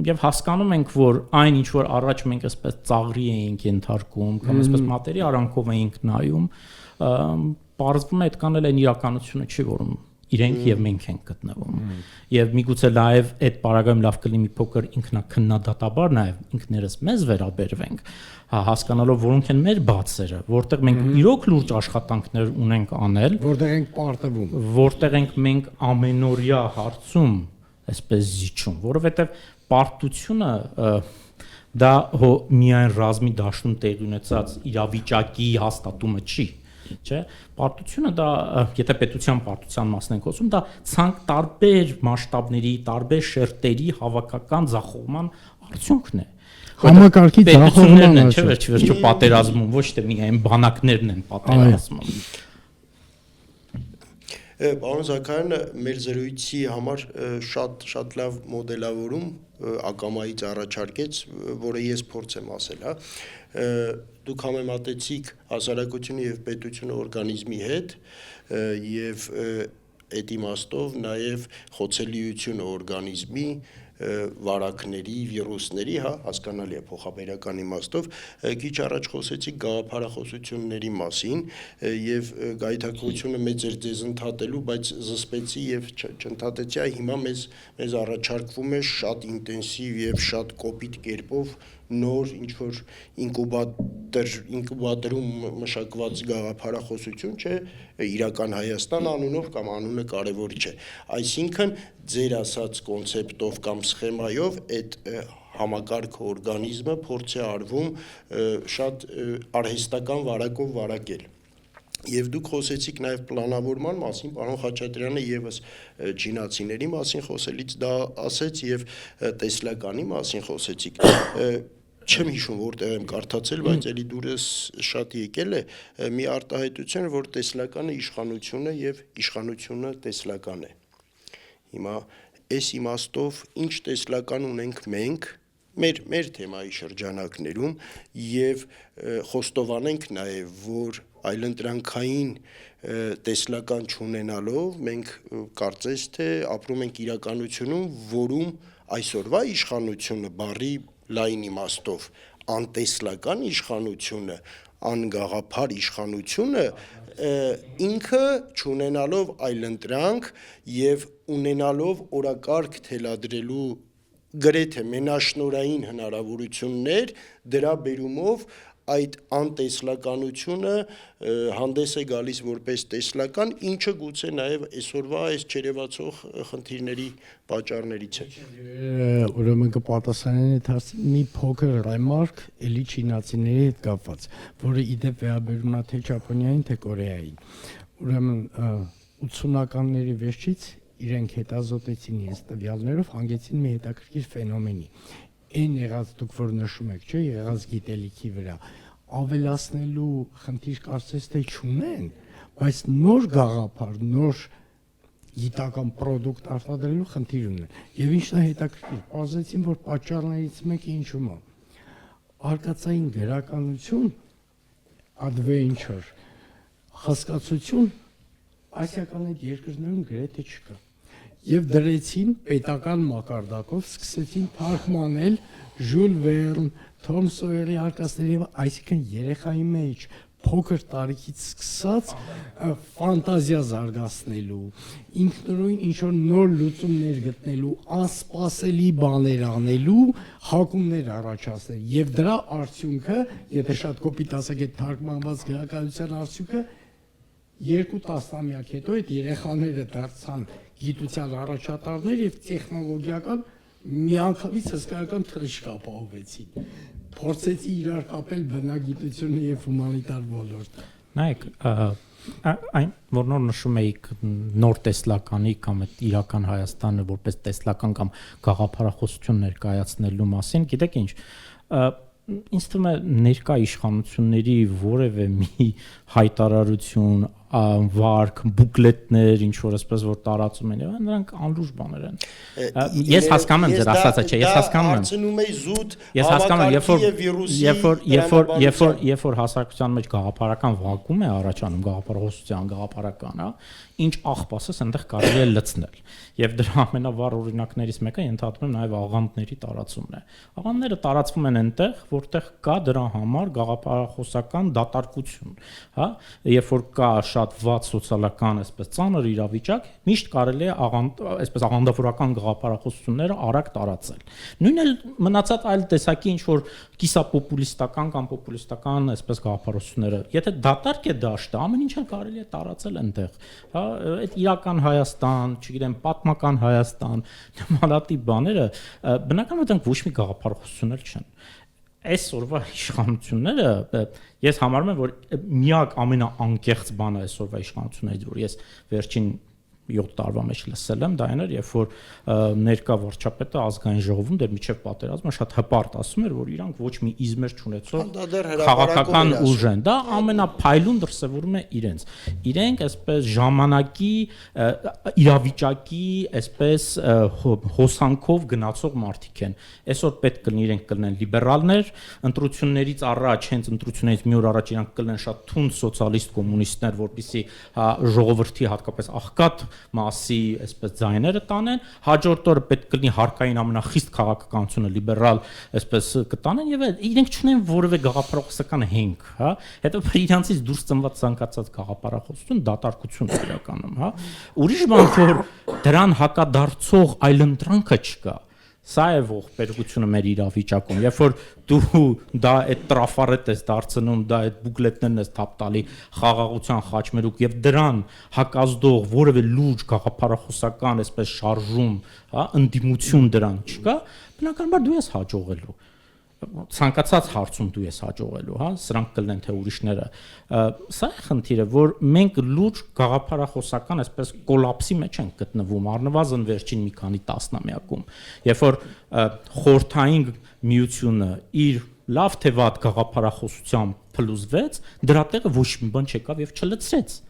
եւ հասկանում ենք, որ այն ինչ որ առաջ մենք այսպես ծաղրի էինք ենթարկում կամ այսպես մատերի արանքով էինք նայում, պարզվում է այդքան էլ այն իրականությունը չի, որում իրենք եւ մենք ենք գտնվում։ Եվ միգուցե նաեւ այդ պարագայում լավ կլինի մի փոքր ինքնակննադատաբար նաեւ ինքներս մեզ վերաբերվենք, հասկանալով որոնք են մեր բացերը, որտեղ մենք իրոք լուրջ աշխատանքներ ունենք անել, որտեղ ենք պարտվում, որտեղ ենք մենք ամենօրյա հարցում այսպես զիջում, որովհետեւ պարտությունը դա միայն ռազմի դաշտում տեղի ունեցած իրավիճակի հաստատումը չի։ չէ, պարտությունը դա եթե պետության պարտության մասն ենք խոսում, դա ցանկ տարբեր մասշտաբների, տարբեր շերտերի հավաքական ձախողման արդյունքն է։ Համակարգի ձախողման չէ, վերջի պատերազմում ոչ թե միայն բանակներն են պատերազմում։ Պարոն Զաքարյանը մեր զրույցի համար շատ լավ մոդելավորում ակամայից առաջարկեց, որը ես փորձեմ ասել, հա։ Դուք համեմատեցիք հասարակությունը եւ պետությունը օրգանիզմի հետ եւ այդ իմաստով նաեւ խոցելիությունը օրգանիզմի վարակների, վիրուսների, հա, հասկանալի է փոխաբերական իմաստով, քիչ առաջ խոսեցիք գաղափարախոսությունների մասին եւ գայթակղությունը մեծ էր ձեզ ընդհատելու, բայց զսպեցի եւ չընդհատեցի, հիմա մեզ առաջարկվում է շատ ինտենսիվ եւ շատ կոպիտ կերպով նոր ինչ-որ ինկուբատորում մշակված գաղափարախոսություն չէ, իրական Հայաստան անունով կամ անունը կարևոր չէ։ Այսինքն ձեր ասած կոնցեպտով կամ սխեմայով այդ համակարգ օրգանիզմը փորձ է արվում շատ արհեստական վարակով վարակել։ Եվ դուք խոսեցիք նաև պլանավորման մասին, պարոն Խաչատրյանը եւս չինացիների մասին խոսելից դա ասեց եւ տեսլականի մասին խոսեցիք։ Չեմ հիշում որտեղ եմ կարդացել, բայց էլի դուրս շատ եկել է մի արտահայտություն, որ տեսլականը իշխանություն է եւ իշխանությունը տեսլական է։ Հիմա այս իմաստով ինչ տեսլական ունենք մենք մեր թեմայի շրջանակներում եւ խոստովանենք նաեւ, որ այլընտրանքային տեսլական չունենալով մենք կարծես թե ապրում ենք իրականությունում, որում այսօրվա իշխանությունը բառի լայն իմաստով անտեսլական իշխանությունը, անգաղափար իշխանությունը ինքը չունենալով այլընտրանք եւ ունենալով օրակարգ թելադրելու գրեթե մենաշնորային հնարավորություններ դրա բերումով այդ անտեսլականությունը հանդես է գալիս որպես տեսլական, ինչը գուցե նաև այսօրվա այս չերևացող խնդիրների պատճառներից է։ Ուրեմն կպատասխանեն այդ հարցին մի փոքր ռեմարկ էլի չինացիների հետ կապված, որը իդեպ վերաբերում է թե Ճապոնիային, թե Կորեային։ Ուրեմն 80-ականների վերջից իրենք հետազոտեցին իրենց տվյալներով, հանգեցին մի հետաքրքիր ֆենոմենի։ Այն եղած դուք որ նշում եք, չէ, եղած գիտելիքի վրա ավելացնելու խնդիր կարծես թե չունեն, բայց նոր գաղափար, նոր գիտական product արտադրելու խնդիր ունեն։ Եվ ինչն է հետաքրքիր, ասացին, որ պատճառներից մեկը ինչու՞մ է։ Արկածային գրականություն, adventure, հասկացություն ասիական այդ երկրներում գրեթե չկա։ Եվ դրեցին պետական մակարդակով սկսեցին թարգմանել Ժյուլ Վերն, Թոմ Սոյերի արկածների, այսինքն երեխայի մեջ փոքր տարիքից սկսած ֆանտազիա զարգացնելու, ինքնուրույն ինչ-որ նոր լուծումներ գտնելու, անսպասելի բաներ անելու, հակումներ առաջացնել։ Եվ դրա արդյունքը, եթե շատ կոպիտ ասեք, այդ թարգմանված գրականության արդյունքը 2 տասնամյակ հետո այդ երեխաները դարձան գիտության առաջատարներ եւ տեխնոլոգիական միանգամից հսկայական թռիչք ապահովեցին։ Փորձեցի իրար կապել բնագիտությունը եւ հումանիտար ոլորտը։ Նայեք, այն որ նոր նշում էիք նոր տեսլականի կամ այդ իրական Հայաստանը որպես տեսլական կամ գաղափարախոսություն ներկայացնելու մասին, գիտեք ինչ, ինձ թվում է ներկա իշխանությունների որևէ մի հայտարարություն, վարկ, բուկլետներ, ինչ որ այսպես որ տարածում են, եւ նրանք անլուրջ բաներ են։ Ես հասկանում եմ ձեր ասածը, չէ, ես հասկանում եմ։ Հարցնում էի զուտ համակարգի եւ վիրուսի երբ որ հասարակության մեջ գաղափարական վակուում է առաջանում, գաղափարախոսության, գաղափարական, հա, ինչ աղբասես այնտեղ կարելի է լցնել։ Եվ դրա ամենավառ օրինակներից մեկը ենթադրում եմ նաև աղանդների տարածումն է։ Աղանդները տարածվում են այնտեղ, որտեղ կա դրա համար գաղափարախոսական դատարկություն, հա, երբ որ կա շատ վատ սոցիալական, այսպես ծանր իրավիճակ, միշտ կարելի է այսպես աղանդավորական գաղափարախոսությունները արագ տարածել։ Նույնն էլ մնացած այլ տեսակի ինչ որ կիսապոպուլիստական կամ պոպուլիստական այսպես գաղափարությունները, եթե դատարկ է դաշտը, ամեն ինչ էլ կարելի է տարածել այնտեղ, հա, այդ իրական Հայաստան, չգիտեմ, պատմական Հայաստան, նմանատիպ բաները բնականաբար դրանք ոչ մի գաղափարախոսություն էլ չեն։ այսօրվա իշխանությունները ես համարում եմ, որ միակ ամենաանկեղծ բանը այսօրվա իշխանություններից, որ ես վերջին 7 տարվա մեջ լսել եմ, դա այն էր, երբ որ ներկա վարչապետը ազգային ժողովում դեռ միջև պատերազմը շատ հպարտ ասում էր, որ իրանք ոչ մի իզմեր չունեցող քաղաքական ուժ են, դա ամենափայլուն դրսևորում է իրենց։ Իրենք այսպես ժամանակի իրավիճակի այսպես հոսանքով գնացող մարդիկ են։ Այսօր պետք կլինի իրենք կլինեն լիբերալներ, ընտրություններից առաջ, հենց ընտրություններից մի օր առաջ իրանք կլինեն շատ թունդ սոցիալիստ կոմունիստներ, որպեսզի ժողովրդի հատկապես աղքատ մասի այսպես ձայները տանեն, հաջորդ օրը պետք կլինի հարկային ամենախիստ քաղաքականությունը լիբերալ այսպես կտանեն եւ իրենք չունեն որևէ գաղափարախոսական հենք, հա, հետո իրանցից դուրս ծնված ցանկացած գաղափարախոսություն դատարկություն է իրականում, հա, ուրիշ բան որ դրան հակադարձող այլընտրանքը չկա։ Սա է ողբերգությունը մեր իրավիճակում, երբ որ դու դա այդ տրաֆարետ ես դարձնում, դա այդ բուկլետներն ես թափ տալի խաղաղության խաչմերուկ եւ դրան հակազդող որևէ լուրջ գաղափարախոսական այսպես շարժում, հա, ընդդիմություն դրան չկա, բնականաբար դու ես հաջողելու։ Ցանկացած հարցում դու ես հաջողելու, հա, սրանք կլինեն թե ուրիշները։ Սա է խնդիրը, որ մենք լուրջ գաղափարախոսական այսպես կոլապսի մեջ ենք գտնվում, առնվազն վերջին մի քանի տասնամյակում, երբ որ խորհրդային միությունը իր լավ թե վատ գաղափարախոսությամբ փլուզվեց, դրա տեղը ոչ մի բան չեկավ եւ չլցրեց։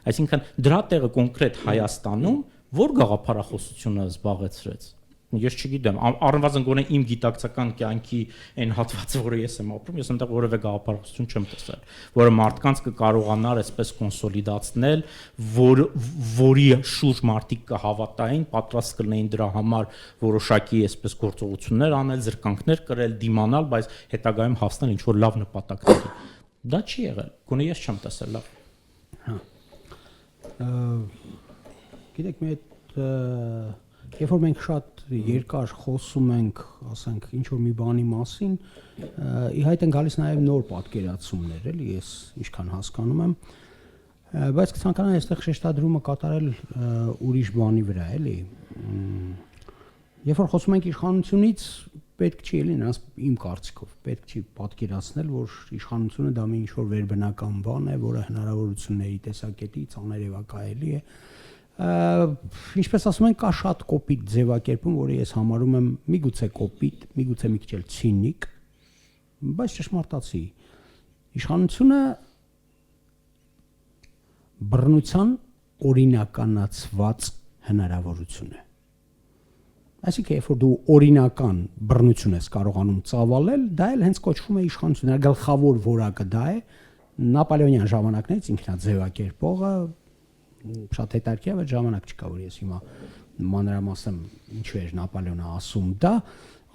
Այսինքն դրա տեղը կոնկրետ Հայաստանում որ գաղափարախոսությունը զբաղեցրեց։ Ես չգիտեմ, առնվազն գոնե իմ գիտակցական կյանքի այն հատվածը, որը ես եմ ապրում, ես այնտեղ որևէ գաղափարախոսություն չեմ տեսել, որը մարդկանց կկարողանար այսպես կոնսոլիդացնել, որի շուրջ մարդիկ կհավատային, պատրաստ կլինեին դրա համար որոշակի այսպես գործողություններ անել, զրկանքներ կրել, դիմանալ, բայց հետագայում հասնել ինչ-որ լավ նպատակների։ Դա չի եղել, գոնե ես չեմ տեսել լավ։ Հա։ Գիտեք, մի երբ որ մենք շատ երկար խոսում ենք, ասենք, ինչ որ մի բանի մասին, ի հայտ են գալիս նաև նոր պատկերացումներ, էլի, ես ինչքան հասկանում եմ, բայց կցանկանայի այստեղ շեշտադրումը կատարել ուրիշ բանի վրա, էլի։ Երբ որ խոսում ենք իշխանությունից, պետք չի էլի նրանց իմ կարծիքով, պետք չի պատկերացնել, որ իշխանությունը դա մի ինչ որ վերբնական բան է, որը հնարավորությունների տեսակետից աներևակայելի է։ Ինչպես ասում են, կա շատ կոպիտ ձևակերպում, որը ես համարում եմ միգուցե կոպիտ, միգուցե մի քիչ էլ ցինիկ, բայց ճշմարտացի։ Իշխանությունը բռնության օրինականացված հնարավորություն է։ Այսինքն, երբ որ դու օրինական բռնություն ես կարողանում ծավալել, դա էլ հենց կոչվում է իշխանություն։ Գլխավոր որակը դա է Նապոլեոնյան ժամանակներից ինքնաձևակերպողը շատ հետաքրքիր է, բայց ժամանակ չկա, որ ես հիմա մանրամասն ինչու էր Նապոլեոնը ասում դա,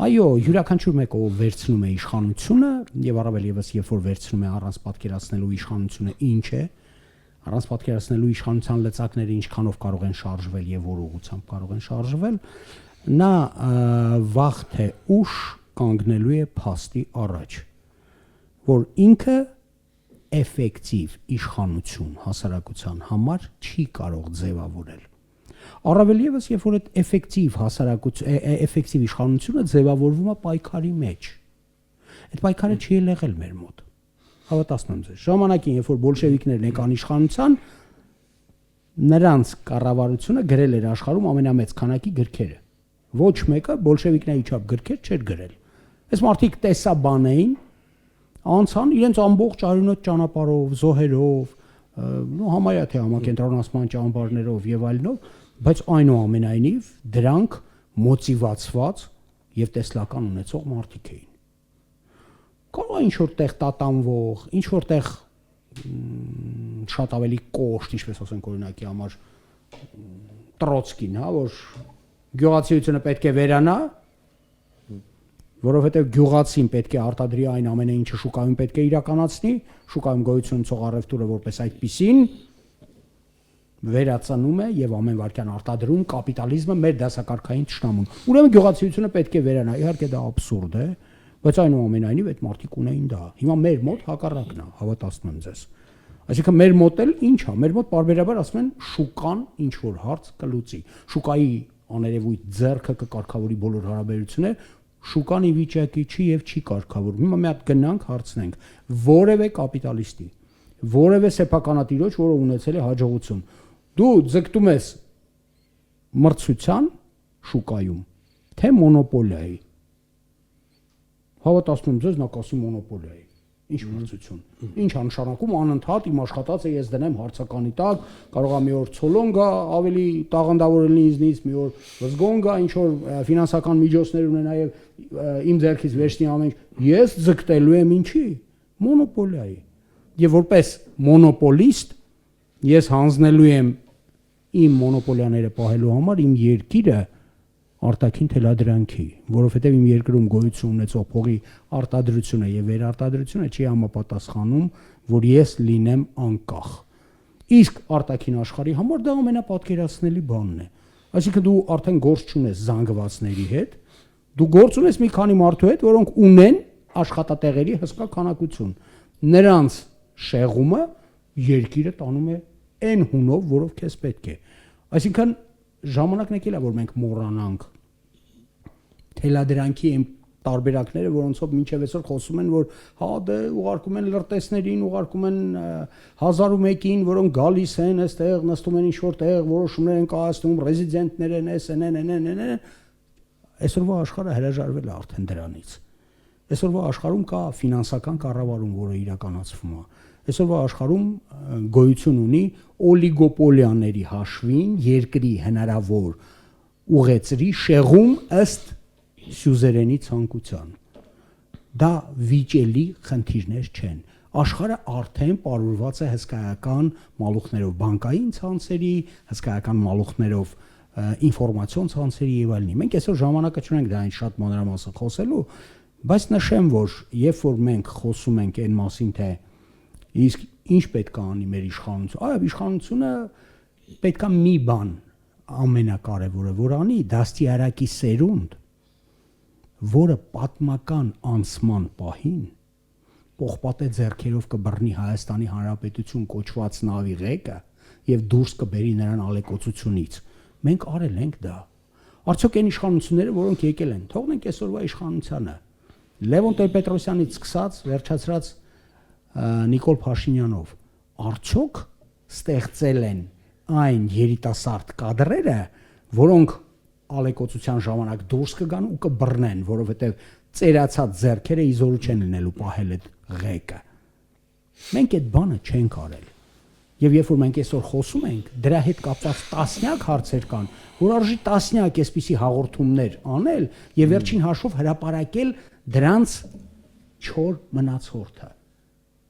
այո, յուրաքանչյուր մեկը ով վերցնում է իշխանությունը եւ առավել եւս երբ որ վերցնում է առանց պատկերացնելու իշխանությունը ինչ է, առանց պատկերացնելու իշխանության լծակները ինչքանով կարող են շարժվել եւ որ ուղղությամբ կարող են շարժվել, նա վաղ թե ուշ կանգնելու է փաստի առաջ, որ ինքը էֆեկտիվ իշխանություն հասարակության համար չի կարող ձևավորել։ Առավել եւս, երբ որ այդ էֆեկտիվ իշխանությունը ձևավորվում է պայքարի մեջ։ Այդ պայքարը չի եղել մեր մոտ։ Հավատացնում եմ ձեզ։ Ժամանակին, երբ որ բոլշևիկներն եկան իշխանության, նրանց կառավարությունը գրել էր աշխարհում ամենամեծ քանակի գրքերը։ Ոչ մեկը բոլշևիկների չափ գրքեր չէր գրել։ Այս մարդիկ տեսաբան էին, անցան իրենց ամբողջ արյունոտ ճանապարհով, զոհերով, համարյա թե համակենտրոնացման ճամբարներով եւ այլնով, բայց այնուամենայնիվ դրանք մոտիվացված եւ տեսլական ունեցող մարդիկ էին։ Կարող է ինչ որտեղ տատանվող, ինչ որտեղ շատ ավելի կոշտ, ինչպես ասենք օրինակի համար Տրոցկին, հա, որ գյուղացիությունը պետք է վերանա, որովհետև գյուղացին պետք է արտադրի այն ամենը, ինչը շուկայում պետք է իրականացնի, շուկայում գոյություն ունեցող առևտուրը որպես այդպիսին վերածնում է եւ ամեն վարքյան արտադրում կապիտալիզմը մեր դասակարգային ճշտամուն։ Ուրեմն գյուղացիությունը պետք է վերանա։ Իհարկե դա աբսուրդ է, բայց այնուամենայնիվ այդ մարդիկ ունեին դա։ Հիմա մեր մոտ հակառակն է, հավատացնում եմ ձեզ։ Այսինքն մեր մոտ էլ ինչ է, մեր մոտ բարբերաբար ասում են շուկան ինչ որ հարց կլուծի։ Շուկայի աներևույթ ձեռքը կկարգավորի բոլոր հարաբերությունները, շուկան ի վիճակի չի եւ չի կարգավորվում։ Հիմա մի հատ գնանք հարցնենք որևէ կապիտալիստի, որևէ սեփականատիրոջ, որը ունեցել է հաջողություն, դու ձգտում ես մրցության շուկայում, թե մոնոպոլիայի։ Հավատացնում եմ ձեզ, նա կասի մոնոպոլիայի։ Ինչ մրցություն։ Ինչ անշանակում անընդհատ իմ աշխատածը ես դնեմ հարցականի տակ, կարող է մի օր ցոլոն գա, ավելի տաղանդավոր լինի ինձնից, մի օր վզգոն գա, ինչ որ ֆինանսական միջոցներ ունենա եւ իմ ձեռքից վերցնի ամեն ինչ։ Ես ձգտելու եմ ինչի։ Մոնոպոլիայի։ Եվ որպես մոնոպոլիստ ես հանձնելու եմ իմ մոնոպոլիաները պահելու համար իմ երկիրը արտաքին թելադրանքի, որովհետև իմ երկրում գոյություն ունեցող փողի արտադրությունը եւ վերարտադրությունը չի համապատասխանում, որ ես լինեմ անկախ։ Իսկ արտաքին աշխարհի համար դա ամենապատկերացնելի բանն է։ Այսինքն դու արդեն գործ չունես զանգվածների հետ, դու գործ ունես մի քանի մարդու հետ, որոնք ունեն աշխատատեղերի հսկա քանակություն։ Նրանց շեղումը երկիրը տանում է այն հունով, որով քեզ պետք է։ Այսինքն ժամանակն եկել է, որ մենք մոռանանք թելադրանքի այն տարբերակները, որոնցով մինչև այսօր խոսում են, որ հա դե ուղարկում են լրտեսներին, ուղարկում են 1001-ին, որոնք գալիս են այստեղ, նստում են ինչ-որ տեղ, որոշումներ են կայացնում, ռեզիդենտներ են, են։ Այսօրվա աշխարհը հրաժարվել է արդեն դրանից։ Այսօրվա աշխարհում կա ֆինանսական կառավարում, որը իրականացվում է։ Այսօրվա աշխարհում գոյություն ունի օլիգոպոլիաների հաշվին երկրի հնարավոր ուղեցրի շեղում ըստ սյուզերենի ցանկության։ Դա վիճելի խնդիրներ չեն։ Աշխարհը արդեն պարուրված է հսկայական մալուխներով բանկային ցանցերի, հսկայական մալուխներով ինֆորմացիոն ցանցերի եւ այլնի։ Մենք այսօր ժամանակը չունենք դա այն շատ մանրամասն խոսելու, բայց նշեմ, որ երբ որ մենք խոսում ենք այն մասին, թե իսկ ինչ պետք է անի մեր իշխանությունը, այո, իշխանությունը պետք է մի բան ամենակարևորը, որ անի դաստիարակի սերունդ, որը պատմական անցման պահին պողպատե ձեռքերով կբռնի Հայաստանի Հանրապետություն կոչված նավի ղեկը եւ դուրս կբերի նրան ալեկոծությունից։ Մենք արել ենք դա։ Արդյոք այն իշխանությունները, որոնք եկել են, թողնենք այսօրվա իշխանությանը, Լևոն Տեր-Պետրոսյանից սկսած, վերջացրած Նիկոլ Փաշինյանով, արդյոք ստեղծել են այն երիտասարդ կադրերը, որոնք ալեկոծության ժամանակ դուրս կգան ու կբռնեն, որովհետև ծերացած ձեռքերը իզորու չեն լինելու պահել այդ ղեկը։ Մենք այդ բանը չենք արել։ Եվ երբ որ մենք այսօր խոսում ենք, դրա հետ կապված տասնյակ հարցեր կան, որ արժի տասնյակ այսպիսի հաղորդումներ անել եւ վերջին հաշվով հրապարակել դրանց չոր մնացորդը։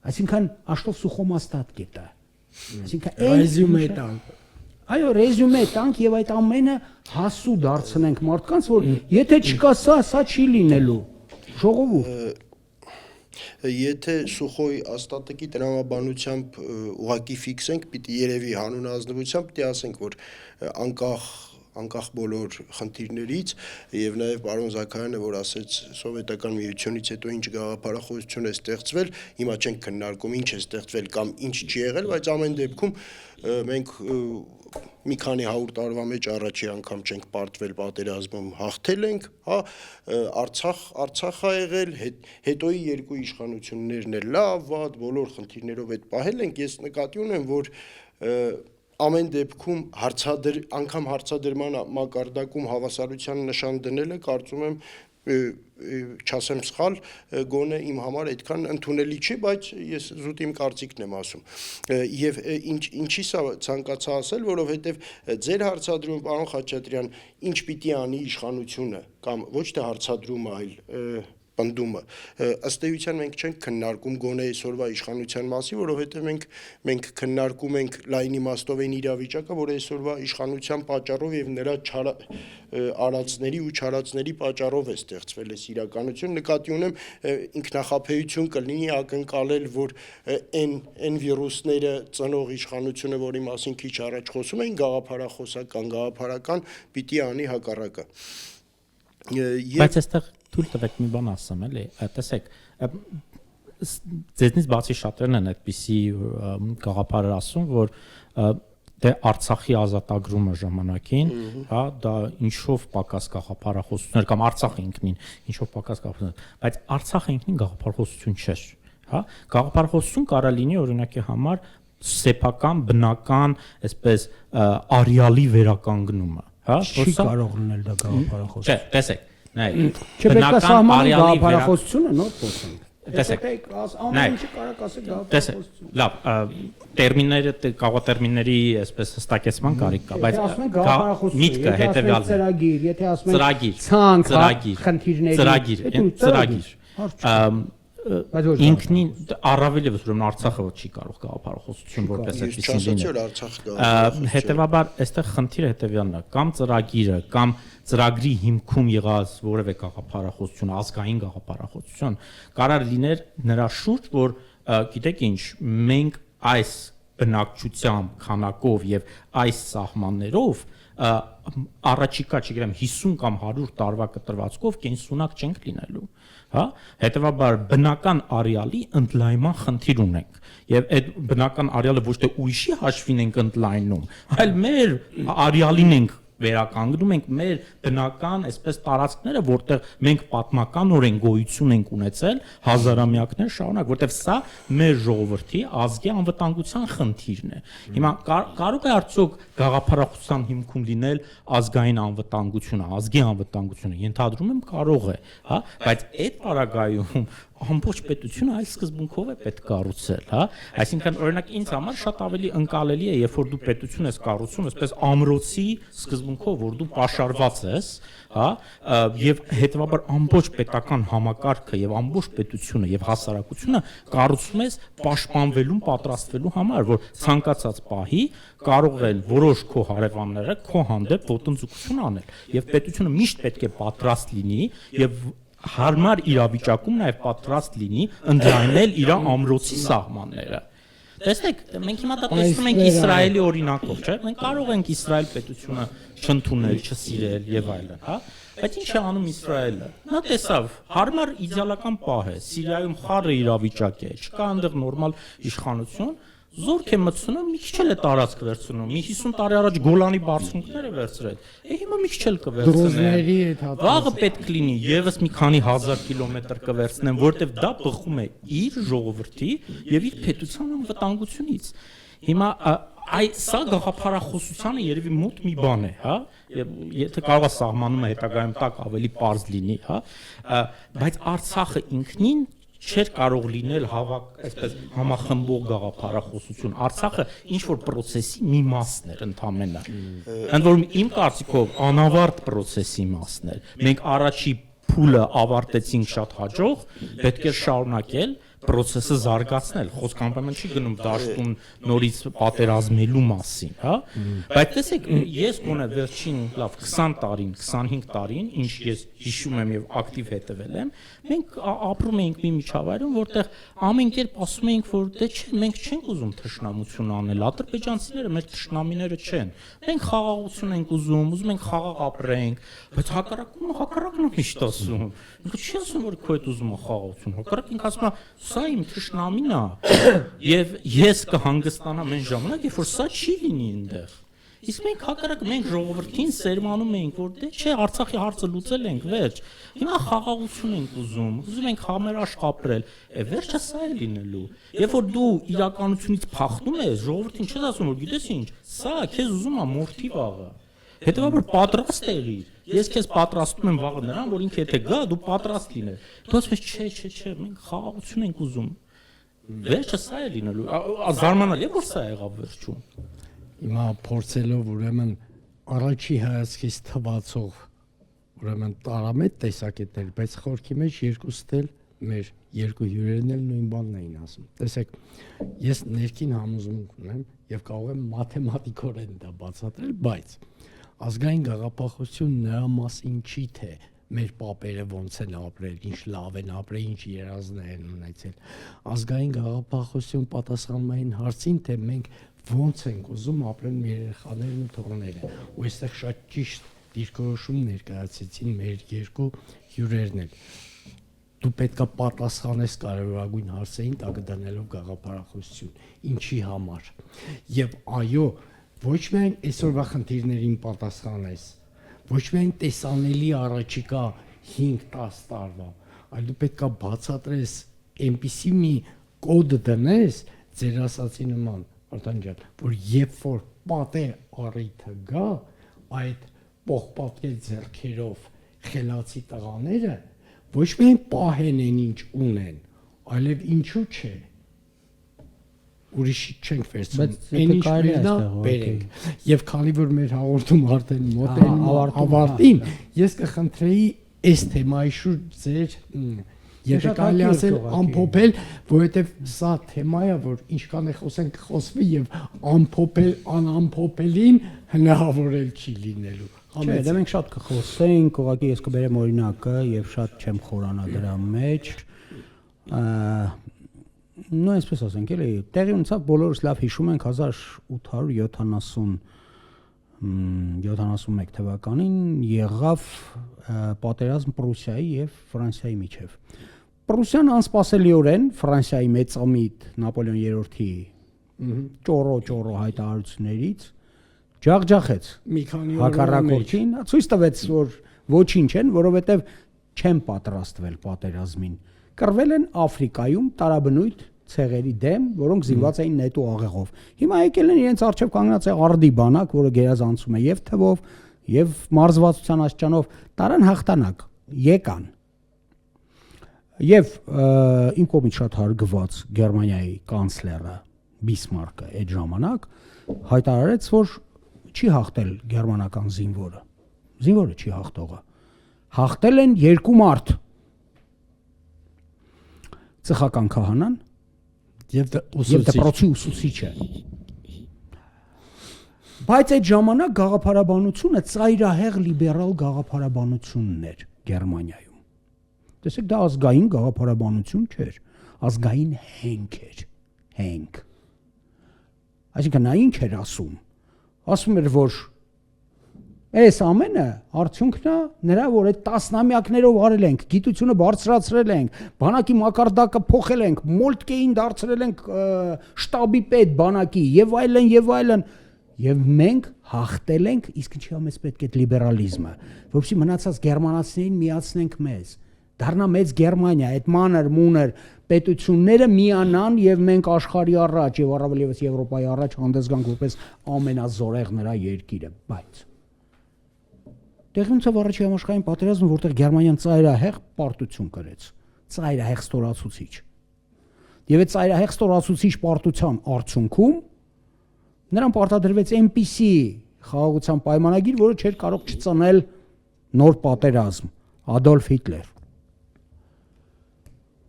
Այսինքն աշտով սուխոմաստատ կետը։ Այսինքն ռեզյումե տանք։ Այո, ռեզյումե տանք եւ այդ ամենը հասու դարձնենք մարդկանց, որ եթե չկա սա չի լինելու։ Ժողովուրդ Եթե Սուխոյի աստատիկի տրամաբանությամբ ուղակի ֆիքսենք, պիտի երևի հանուն ազնվությամբ, պիտի ասենք, որ անկախ բոլոր խնդիրներից եւ նաեւ պարոն Զաքարյանը, որ ասեց սովետական միությունից հետո ինչ գաղափարախոսություն է ստեղծվել, հիմա չենք քննարկում ինչ է ստեղծվել կամ ինչ չի եղել, բայց ամեն դեպքում մենք մի քանի 100 տարվա մեջ առաջի անգամ չենք պարտվել պատերազմում, հաղթել ենք, հա, Արցախ ա եղել, հետոյի երկու իշխանություններն էլ լավ, վատ, բոլոր խնդիրներով այդ պահել ենք, ես նկատի ունեմ, որ ամեն դեպքում անգամ հարցադրման մակարդակում հավասարության նշան դնելը կարծում եմ չասեմ սխալ, գոնե իմ համար այդքան ընդունելի չի, բայց ես զուտ իմ կարծիքն եմ ասում։ Եվ ինչի սա ցանկացա ասել, որովհետև ձեր հարցադրումը, պարոն Խաչատրյան, ինչ պիտի անի իշխանությունը կամ ոչ թե հարցադրումը, այլ պնդումը, ըստ էության մենք չենք քննարկում գոնե այսօրվա իշխանության մասին, որովհետև մենք քննարկում ենք լայն իմաստով այն իրավիճակը, որ այսօրվա իշխանության պատճառով եւ նրա արածների ու չարածների պատճառով է ստեղծվել այս իրականություն։ Նկատի ունեմ ինքնախապեյություն կլինի ակնկալել, որ այն վիրուսները ծնող իշխանությունը, որի մասին քիչ առաջ խոսում էին, գաղափարական պիտի անի հակառակը։ Բայց այստեղ թույլ տվեք մի բան ասեմ, էլի, տեսեք, ձեզնից բացի շատերն են այդպիսի գաղափարեր ասում, որ դե Արցախի ազատագրումը ժամանակին, հա, դա ինչով պակաս գաղափարախոսություններ կամ Արցախը ինքնին ինչով պակաս գաղափարախոսություն, բայց Արցախը ինքնին գաղափարախոսություն չէր, հա, գաղափարախոսություն կարա լինի օրինակի համար սեփական բնական, այսպես արիալի վերականգնումը, հա, Չի կարող լինել դա գաղափարախոսություն։ Չէ, տեսեք, նայեք, Չէ, պետք է սահմանի արիալի գաղափարախոսությունը նոր խոսենք։ Տեսեք, ամեն ինչը կարող ասել տեսեք, լավ, տերմինները կարող տերմինների այսպես հստակեցման կարիք կա, բայց միտքը հետեւյալն է։ Ծրագիր, եթե ասում Ծրագիր, ցանկ, ծրագիր, խնդիրների, ծրագիր։ Բայց ոչ Ինքնին առավել եւս ուրեմն Արցախը չի կարող գաղափարախոսություն որպես այդպեսին չասացի լինել։ որ Արցախը գաղափարախոսություն։ Հետևաբար այստեղ խնդիրը հետևյալն է, կամ ծրագիրը, կամ ծրագրի հիմքում եղած որևէ գաղափարախոսություն, ազգային գաղափարախոսություն կարող լիներ նրա շուրջ, որ գիտեք ինչ, մենք այս բնակչությամբ, քանակով եւ այս սահմաններով առաջիկա, չգիտեմ, 50 կամ 100 տարվա կտրվածքով կենսունակ չենք լինելու, հա? Հետևաբար բնական արիալի ընդլայնման խնդիր ունենք եւ այդ բնական արիալը ոչ թե ուրիշի հաշվին ենք ընդլայնում, այլ մեր արիալին ենք վերականգնում ենք մեր բնական այսպես տարածքները, որտեղ մենք պատմականորեն գոյություն ենք ունեցել հազարամյակներ շարունակ, որտեղ սա մեր ժողովրդի ազգի անվտանգության խնդիրն է։ Հիմա կարող է արդյոք գաղափարախոսության հիմքում լինել ազգային անվտանգությունը, ազգի անվտանգությունը, ենթադրում եմ կարող է, հա, բայց այդ պարագայում ամբողջ պետությունը այլ սկզբունքով է պետք կառուցել, հա, այսինքն օրինակ ինձ համար շատ ավելի ընկալելի է, երբ որ դու պետություն ես կառուցում, այսպես ամրոցի սկզբունքով, որ դու պաշարված ես, հա, եւ հետեւաբար ամբողջ պետական համակարգը եւ ամբողջ պետությունը եւ հասարակությունը կառուցում ես պաշտպանվելու, պատրաստվելու համար, որ ցանկացած պահի կարող են որոշ քո հարևանները քո հանդեպ ոտնձգություն անել եւ պետությունը միշտ պետք է պատրաստ լինի եւ հարմար իրավիճակում նաև պատրաստ լինի ընդլայնել իր ամրոցի սահմանները։ Տեսեք, մենք հիմա դա տեսնում ենք Իսրայելի օրինակով, չէ՞։ Մենք կարող ենք Իսրայել պետությունը չընդունել, չսիրել եւ այլն, հա։ Բայց ինչ է անում Իսրայելը։ Նա տեսավ, հարմար իդեալական պահ է, Սիրիայում խառը իրավիճակ է, չկա այնտեղ նորմալ իշխանություն, զորք է մտցնում, մի քիչ էլ է տարածք վերցնում, մի 50 տարի առաջ Գոլանի բարձունքները վերցրել։ Հիմա մի քիչ էլ կվերցնեն։ Վաղը պետք լինի եւս մի քանի հազար կիլոմետր կվերցնեն, որտեվ դա բխում է իր ժողովրդի եւ իր պետության անվտանգությունից։ Հիմա սա գաղափարախոսությանը երևի մոտ մի բան է, հա, եթե կարող է սահմանումը հետագայում տակ ավելի པարզ լինի, հա, բայց Արցախը ինքնին չէր կարող լինել այսպես համախմբող գաղափարախոսություն։ Արցախը ինչ որ process-ի մի մասն էր ընդամենը։ Ընդ որում իմ կարծիքով անավարտ process-ի մասն էր։ Մենք առաջի փուլը ավարտեցինք շատ հաջող, պետք է շարունակել process-ը զարգացնել, խոսք անպայման չի գնում դաշտում նորից պատերազմելու մասին, հա։ Բայց տեսեք, ես գոնե վերջին լավ 20 տարին, 25 տարին, ինչ ես հիշում եմ եւ ակտիվ հետևել եմ, մենք ապրում էինք մի միջավայրում, որտեղ ամեն կերպ ասում էինք, որ դե չէ, մենք չենք ուզում թշնամություն անել, ադրբեջանցիները մեր թշնամիները չեն։ Մենք խաղաղություն ենք ուզում ենք խաղաղ ապրենք, բայց հակառակն է միշտ ասում։ Ինքը չի ասում, որ քո հետ ուզում է խաղաղություն, հակառակ ինքը ասում է սա իմ թշնամին է եւ ես կհանգստանամ այն ժամանակ, երբ որ սա չի լինի այնտեղ։ Իսկ մենք հակառակ մենք ժողովրդին սերմանում ենք, որ դե չէ, Արցախի հարցը լուծել ենք, վերջ։ Հիմա խաղաղություն ենք ուզում ենք համերաշխ ապրել, վերջը սա է լինելու։ Երբ որ դու իրականությունից փախնում ես, ժողովրդին չես ասում, որ գիտես ինչ, սա քեզ ուզում է մորթի վաղը։ Հետևաբար պատրաստ եղիր։ Ես քեզ պատրաստում եմ վաղը նրան, որ ինքը եթե գա, դու պատրաստ լինես։ Դու ասում ես, չէ, մենք խաղաղություն ենք ուզում։ Վերջը սա է լինելու։ Զարմանալի է, որ սա եղավ վերջում։ Հիմա փորձելով ուրեմն առաջի հայացքից թվացող ուրեմն տարամետ տեսակետներ, բայց խորքի մեջ երկուստ էլ մեր երկու հյուրերն էլ նույն բանն էին ասում։ Տեսեք, ես ներքին համոզմունք ունեմ եւ կարող եմ մաթեմատիկորեն դա բացատրել, բայց ազգային գաղափարախոսություն նրա մասին չի թե մեր պապերը ոնց են ապրել, ինչ լավ են ապրել, ինչ երազներ են ունեցել։ Ազգային գաղափարախոսություն պատասխանում է այն հարցին, թե մենք ոնց ենք ուզում ապրել մեր երեխաներն ու թոռները։ Ու այստեղ շատ ճիշտ դիրքորոշում ներկայացեցին մեր երկու հյուրերն էլ։ Դու պետքա պատասխանես կարևորագույն հարցերին տակ դնելով գաղափարախոսություն, ինչի համար։ Եվ այո, ոչ միայն այսօրվա խնդիրներին պատասխանես, ոչ միայն տեսանելի առաջիկա 5-10 տարվա, այլ դու պետքա բացատրես այնպիսի մի կոդ դնես ձեր ասացի նման, Վարդան ջան, որ երբ որ պատեր առիթը գա, այդ պողպատկել ձեռքերով խելացի տղաները ոչ միայն պահեն են ինչ ունեն, այլև ինչու՞ չէ։ Ուրիշ չենք վերցնում, այն ինչ մերնա բերենք։ Եվ քանի որ մեր հաղորդում արդեն մոտ է ավարտին, ես կխնդրեի այս թեմայի շուրջ ձեր եթե կարելի ասել ամփոփել, որովհետև սա թեմա է, որ ինչքան է խոսենք խոսվի եւ ամփոփել անամփոփելին հնարավորել չի լինելու։ Չէ, դե մենք շատ կխոսենք, ուղղակի ես կբերեմ օրինակը եւ շատ չեմ խորանա դրա մեջ։ Նո, այսպես ասենք, էլի, տեղի ունեցավ բոլորս լավ հիշում ենք 1871 թվականին եղավ պատերազմ Պրուսիայի եւ Ֆրանսիայի միջեւ։ Պրուսիան անսպասելիորեն Ֆրանսիայի մեծամիտ Նապոլեոն III-ի ճորո հայտարարություններից ջախջախեց մի քանի հակառակորդին, ցույց տվեց, որ ոչինչ են, որովհետեւ չեն պատրաստվել պատերազմին։ Կռվել են Աֆրիկայում տարաբնույթ ցեղերի դեմ, որոնք զինված էին նետու աղեղով։ Հիմա եկել են իրենց արժև կանգնած է արդի բանակ, որը գերազանցում է եւ թվով, եւ մարզվածության աստիճանով, տարան հաղթանակ, եկան։ Եվ իմ կողմից շատ հարգված Գերմանիայի կանցլերը Բիսմարկը այդ ժամանակ հայտարարեց, որ չի հաղթել գերմանական զինվորը։ Զինվորը չի հաղթողը։ Հաղթել են երկու մարդ։ Ծխական քահանան եւ դպրոցի ուսուցիչը։ Բայց այդ ժամանակ գաղափարաբանությունը ծայրահեղ լիբերալ գաղափարաբանությունն էր Գերմանիայում։ Տեսեք, դա ազգային գաղափարաբանություն չէր, ազգային հենք էր, հենք։ Այսինքն նա ինչ էր ասում։ Ասում էր, որ այս ամենը արդյունքն է նրա, որ այդ տասնամյակներով արել ենք, գիտությունը բարձրացրել ենք, բանակի մակարդակը փոխել ենք, մոլտկեին դարձրել ենք շտաբի պետ բանակի եւ այլն, եւ մենք հաղթել ենք, իսկ ինչի՞ է մեզ պետք է լիբերալիզմը, որովհետեւ մնացած գերմանացիներին միացնենք մեզ, դառնա մեծ Գերմանիա, այդ մանր պետությունները միանան եւ մենք աշխարհի առաջ եւ առավել եւս Եվրոպայի առաջ հանդես գանք որպես ամենազորեղ նրա երկիրը, բայց տեղի ունեցավ առաջի համաշխարհային պատերազմը, որտեղ Գերմանիան ծայրահեղ պարտություն կրեց, ծայրահեղ ստորացուցիչ։ Եվ այդ ծայրահեղ ստորացուցիչ պարտության արդյունքում նրան պարտադրվեց այնպիսի խաղաղության պայմանագիր, որը չէր կարող չծնել նոր պատերազմ, Ադոլֆ Հիտլեր։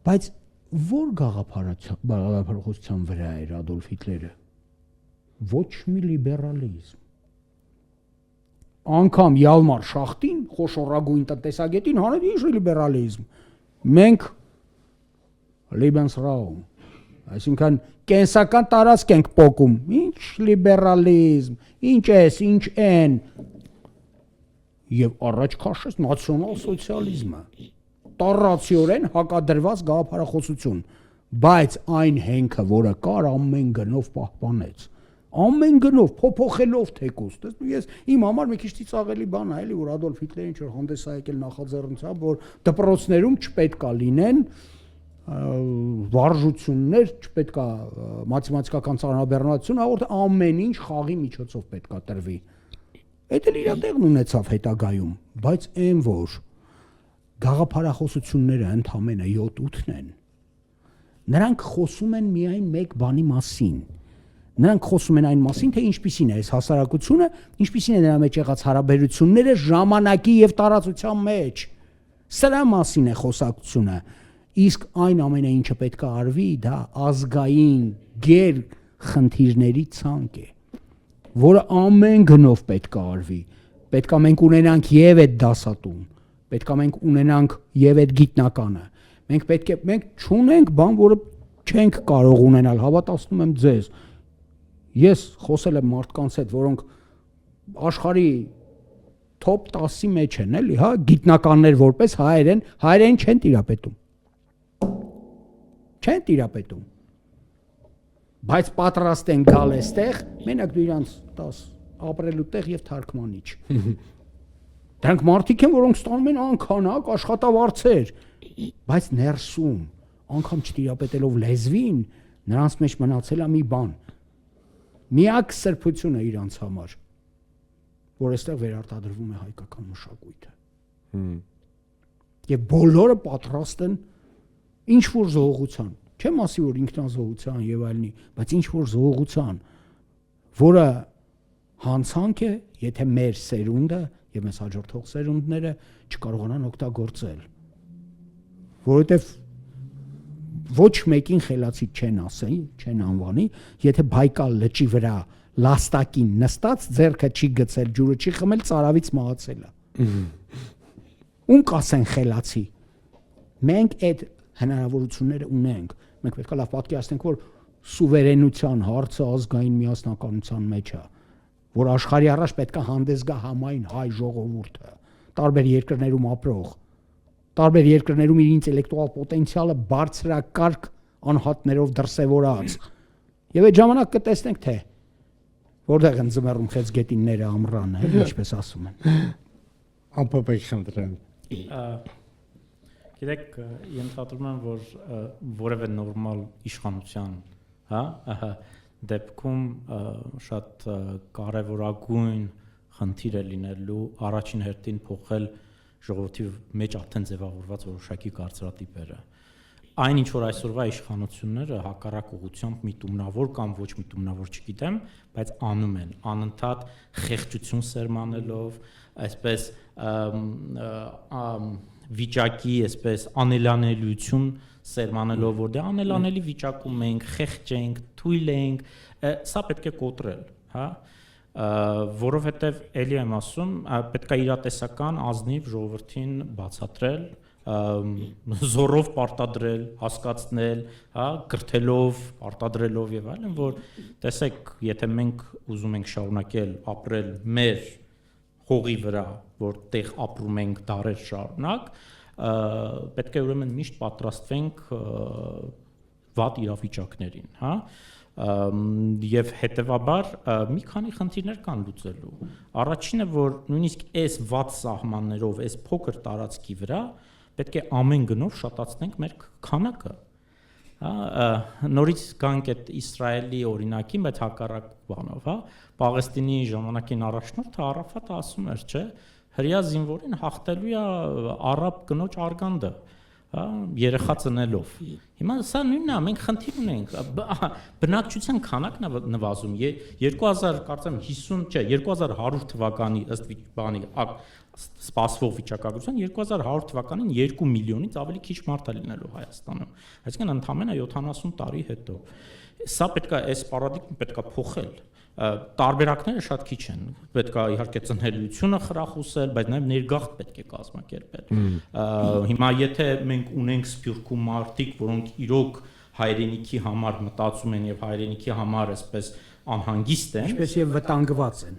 Բայց որ գաղափարախոսության վրա էր Ադոլֆ Հիտլերը։ Ոչ մի լիբերալիզմ։ Անկամ Յալմար Շախտին, խոշորագույն տնտեսագետին հանել ինչ լիբերալիզմ։ Մենք Lebensraum, այսինքն կենսական տարածք ենք փոկում։ Ինչ լիբերալիզմ, ինչ էս, ինչ են։ Եվ առաջ քաշեց նացիոնալ սոցիալիզմը։ Տառացիորեն հակադրված գաղափարախոսություն, բայց այն հենքը, որը կար, ամեն գնով պահպանեց։ Ամեն գնով փոփոխելով թեկուզ, տեսնում ես իմ համար մի քիչ ծիծաղելի բան է, էլի որ Ադոլֆ Հիտլերին ինչ որ հանդես է եկել նախաձեռնությամբ, որ դպրոցներում չպետքա լինեն վարժություններ, չպետքա մաթեմատիկական ծանրաբեռնվածություն, այլ ամեն ինչ խաղի միջոցով պետքա տրվի։ Այդ էլ իր տեղն ունեցավ հետագայում, բայց այն որ գաղափարախոսությունները ընդամենը 7-8-ն են։ Նրանք խոսում են միայն մեկ բանի մասին։ Նրանք խոսում են այն մասին, թե ինչպիսին է այս հասարակությունը, ինչպիսին է նրա մեջ եղած հարաբերությունները ժամանակի եւ տարածության մեջ։ Սրա մասին է խոսակցությունը։ Իսկ այն ամենը, ինչը պետք է արվի, դա ազգային գեր խնդիրների ցանկ է, որը ամեն գնով պետք է արվի։ Պետք է մենք ունենանք եւ այդ դասատուն, պետք է մենք ունենանք եւ այդ գիտնականը։ Մենք չունենք բան, որը չենք կարող ունենալ, հավատացնում եմ ձեզ։ Ես խոսել եմ մարդկանց հետ, որոնք աշխարհի top 10-ի մեջ են, էլի, հա, գիտնականներ որպես հայերեն չեն տիրապետում։ Չեն տիրապետում։ բայց պատրաստ են գալ այստեղ, մենակ դու իրանց տաս ապրելու տեղ եւ թարգմանիչ։ Դրանք մարդիկ են, որոնք ստանում են անքանակ աշխատավարձեր, բայց ներսում անգամ չտիրապետելով լեզվին, նրանց մեջ մնացել է մի բան։ Միակ սրբությունը իրանց համար, որ այստեղ վերարտադրվում է հայկական մշակույթը։ Եվ բոլորը պատրաստ են ինչ որ զողողության, չեմ ասի որ ինքնազոհության եւ այլնի, բայց ինչ որ զողողության, որը հանցանք է, եթե մեր սերունդը եւ մեզ հաջորդող սերունդները չկարողանան օգտագործել։ Որովհետեւ ոչ մեկին խելացի չեն ասի, չեն անվանի, եթե Բայկալ լճի վրա լաստակին նստած ձեռքը չի գցել, ջուրը չի խմել, ծարավից մահացել է։ Ում կասեն խելացի։ Մենք այդ հնարավորությունները ունենք։ Մենք պետք է լավ պատկերացնենք, որ սուվերենության հարցը ազգային միասնականության մեջ է, որ աշխարհի առաջ պետք է հանդես գա համայն հայ ժողովուրդը, տարբեր երկրներում ապրող, տարբեր երկրներում իր ինտելեկտուալ պոտենցիալը բարձրակարգ անհատներով դրսևորած։ Եվ այդ ժամանակ կտեսնենք թե որտեղ են ձմեռում խեցգետինները ամռանը, ինչպես ասում են։ Ամփոփեք խնդրեմ։ Գիտեք, ենթադրում եմ, որ որևէ նորմալ իշխանության, հա, դեպքում շատ կարևորագույն խնդիր է լինելու առաջին հերթին փոխել ժողովրդի մեջ արդեն ձևավորված որոշակի կարծրատիպերը։ Այն ինչ որ այսօրվա իշխանությունները հակառակ ուղղությամբ միտումնավոր կամ ոչ միտումնավոր չգիտեմ, բայց անում են անընդհատ խեղճություն սերմանելով, այսպես վիճակի, այսպես անելանելիություն սերմանելով, որ դե անելանելի վիճակում ենք, խեղճ ենք, թույլ ենք, սա պետք է կոտրել, հա, որովհետև էլի եմ ասում, պետք է իրատեսական ազնիվ ժողովրդին բացատրել, զորով պարտադրել, հասկացնել, հա, կրթելով, պարտադրելով եւ այլն, որ տեսեք, եթե մենք ուզում ենք շարունակել ապրել մեր հողի վրա, որտեղ ապրում ենք դարեր շարունակ, պետք է ուրեմն միշտ պատրաստվենք վատ իրավիճակներին, հա, եւ հետեւաբար մի քանի խնդիրներ կան լուծելու։ Առաջինը, որ նույնիսկ այս վատ սահմաններով, այս փոքր տարածքի վրա պետք է ամեն գնով շատացնենք մեր քանակը։ Նորից գանք այդ Իսրայելի օրինակին, բայց հակառակ բանով, հա, Պաղեստինի ժամանակին առաջնորդը Արաֆատը ասում էր, չէ, հրյա զինվորին հաղթելու է արաբ կնոջ արգանդը, հա, երեխա ծնելով։ Հիմա սա նույնն է, մենք խնդիր ունենք, բնակչության քանակն է նվազում, 2000 կարծեմ 50, չէ, 2100 թվականի ըստ բանի սպասվող վիճակագրության 2100 թվականին 2 միլիոնից ավելի քիչ մարդ է լինելու Հայաստանում, այսինքն ընդամենը 70 տարի հետո։ Սա պետքա այս պարադիգմը պետքա փոխել։ Տարբերակները շատ քիչ են, պետք է իհարկե ծնելիությունը խրախուսել, բայց նաև ներգաղթ պետք է կազմակերպել։ Հիմա եթե մենք ունենք Սփյուռքում մարդիկ, որոնք իրոք հայրենիքի համար մտածում են եւ հայրենիքի համար այսպես անհանգիստ են, ինչպես եւ վտանգված են։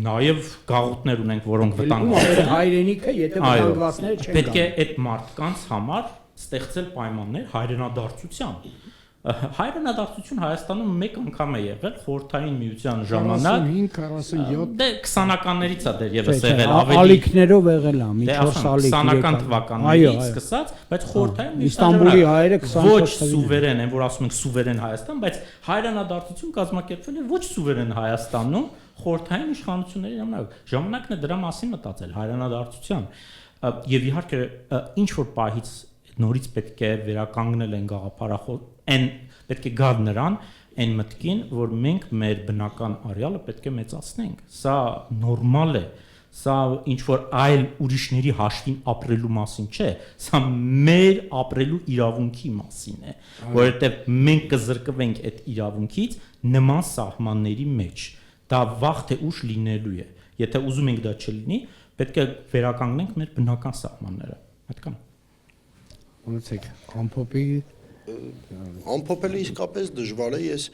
Նաև գաղութներ ունենք, որոնք վտանգված են։ Հայրենիքը, եթե վտանգվածները չեն։ Պետք է այդ մարդկանց համար ստեղծել պայմաններ հայրենադարձության։ Հայրենադարձություն Հայաստանում մեկ անգամ է եղել խորհրդային միության ժամանակ 45-47 դե 20-ականներից է դեռ եւս եղել ավելի ալիքներով եղել է մի 4 ալիք 20-ական թվականներից սկսած, բայց խորհրդային Իստանբուլի հայերը 24 ոչ սուվերեն են, որ ասում ենք սուվերեն Հայաստան, բայց հայրենադարձություն կազմակերպվել է ոչ սուվերեն Հայաստանում խորհրդային իշխանությունների ժամանակն է դրա մասին մտածել հայրենադարձության եւ իհարկե ինչ որ պահից նորից պետք է վերականգնել են գաղափարախոս այն պետք է գալ նրան այն մտքին, որ մենք մեր բնական արյալը պետք է մեծացնենք։ Սա նորմալ է, սա ինչ որ այլ ուրիշների հաշվին ապրելու մասին չէ, սա մեր ապրելու իրավունքի մասին է, որովհետև մենք կզրկվենք այդ իրավունքից նման սահմանների մեջ։ Դա վաղ թե ուշ լինելու է։ Եթե ուզում ենք դա չլինի, պետք է վերականգնենք մեր բնական սահմանները։ Այդքան։ Ունեցեք ամփոփի ամփոփելը իսկապես դժվար է, ես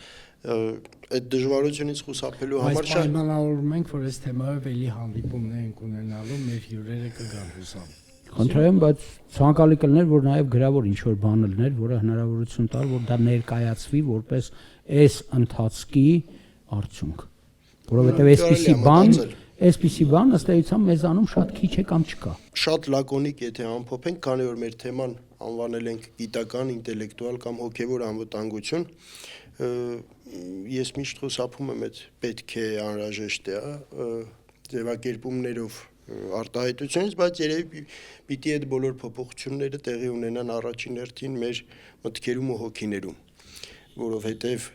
այդ դժվարությունից խուսափելու համար շատ պայմանավորում ենք, որ այս թեմայով էլի հանդիպումներ ենք ունենալու, մեր հյուրերը կգան հուսամ։ Խնդրեմ, բայց ցանկալի կլներ, որ նաև գրավոր ինչ որ բան լիներ, որը հնարավորություն տար, որ դա ներկայացվի որպես այս ընթացքի արդյունք։ Որովհետև այսպիսի բան ըստ էության մեզանում շատ քիչ է կամ չկա։ Շատ լակոնիկ եթե ամփոփենք, քանի որ մեր թեման անվանել ենք գիտական, ինտելեկտուալ կամ հոգևոր անվտանգություն, ես միշտ խոսափում եմ այդ պետք է անհրաժեշտ է, ձևակերպումներով արտահայտությունից, բայց երևի պիտի այդ բոլոր փոփոխությունները տեղի ունենան առաջին հերթին մեր մտքերում ու հոգիներում, որովհետև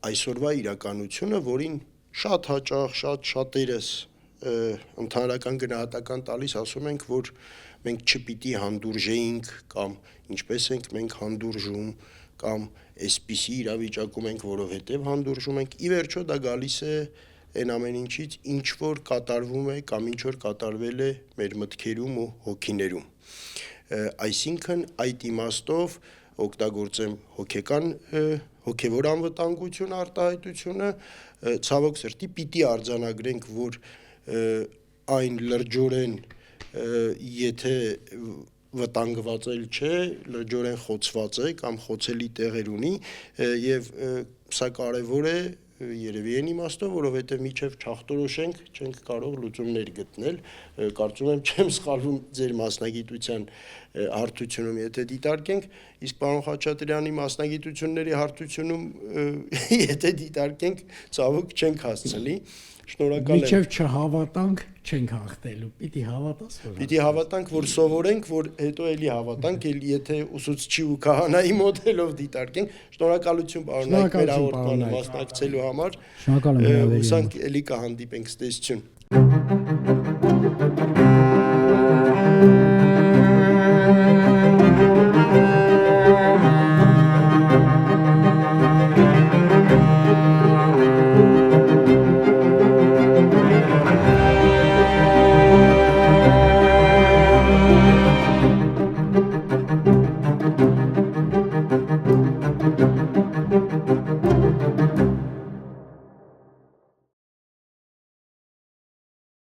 այսօրվա իրականությունը, որին շատ հաճախ, շատերս ընդհանրական գնահատական տալիս, ասում ենք, որ մենք չպիտի հանդուրժեինք կամ ինչպես ենք մենք հանդուրժում կամ այսպիսի իրավիճակում ենք, որովհետև հանդուրժում ենք, ի վերջո դա գալիս է այն ամեն ինչից, ինչ որ կատարվում է կամ ինչ որ կատարվել է մեր մտքերում ու հոգիներում։ Այսինքն այդ իմաստով օգտագործեմ հոգևոր անվտանգություն արտահայտությունը, ցավոք սրտի պիտի արձանագրենք, որ այն լրջորեն եթե վտանգված էլ չէ, լրջորեն խոցված է կամ խոցելի տեղեր ունի եւ սա կարեւոր է երևի այն իմաստով, որովհետև միջև չախտորոշենք, չենք կարող լուծումներ գտնել, կարծում եմ չեմ սխալվում ձեր մասնագիտության հարթությունում, եթե դիտարկենք, իսկ պարոն Խաչատրյանի մասնագիտությունների հարթությունում եթե դիտարկենք, ցավոք չենք հասցնի։ Շնորհակալ եմ։ Միջև չհավատանք, չենք հաղթելու։ Պիտի հավատաս, որ Պիտի հավատանք, որ սովորենք, որ հետո էլի հավատանք, եթե ուսուցչի ու քահանայի մոդելով դիտարկենք։ Շնորհակալություն պարոն Նայք մեր հաղորդմանը մասնակցելու համար։ Շնորհակալ եմ հրավերի համար։ Հուսանք էլի կհանդիպենք, ցտեսություն։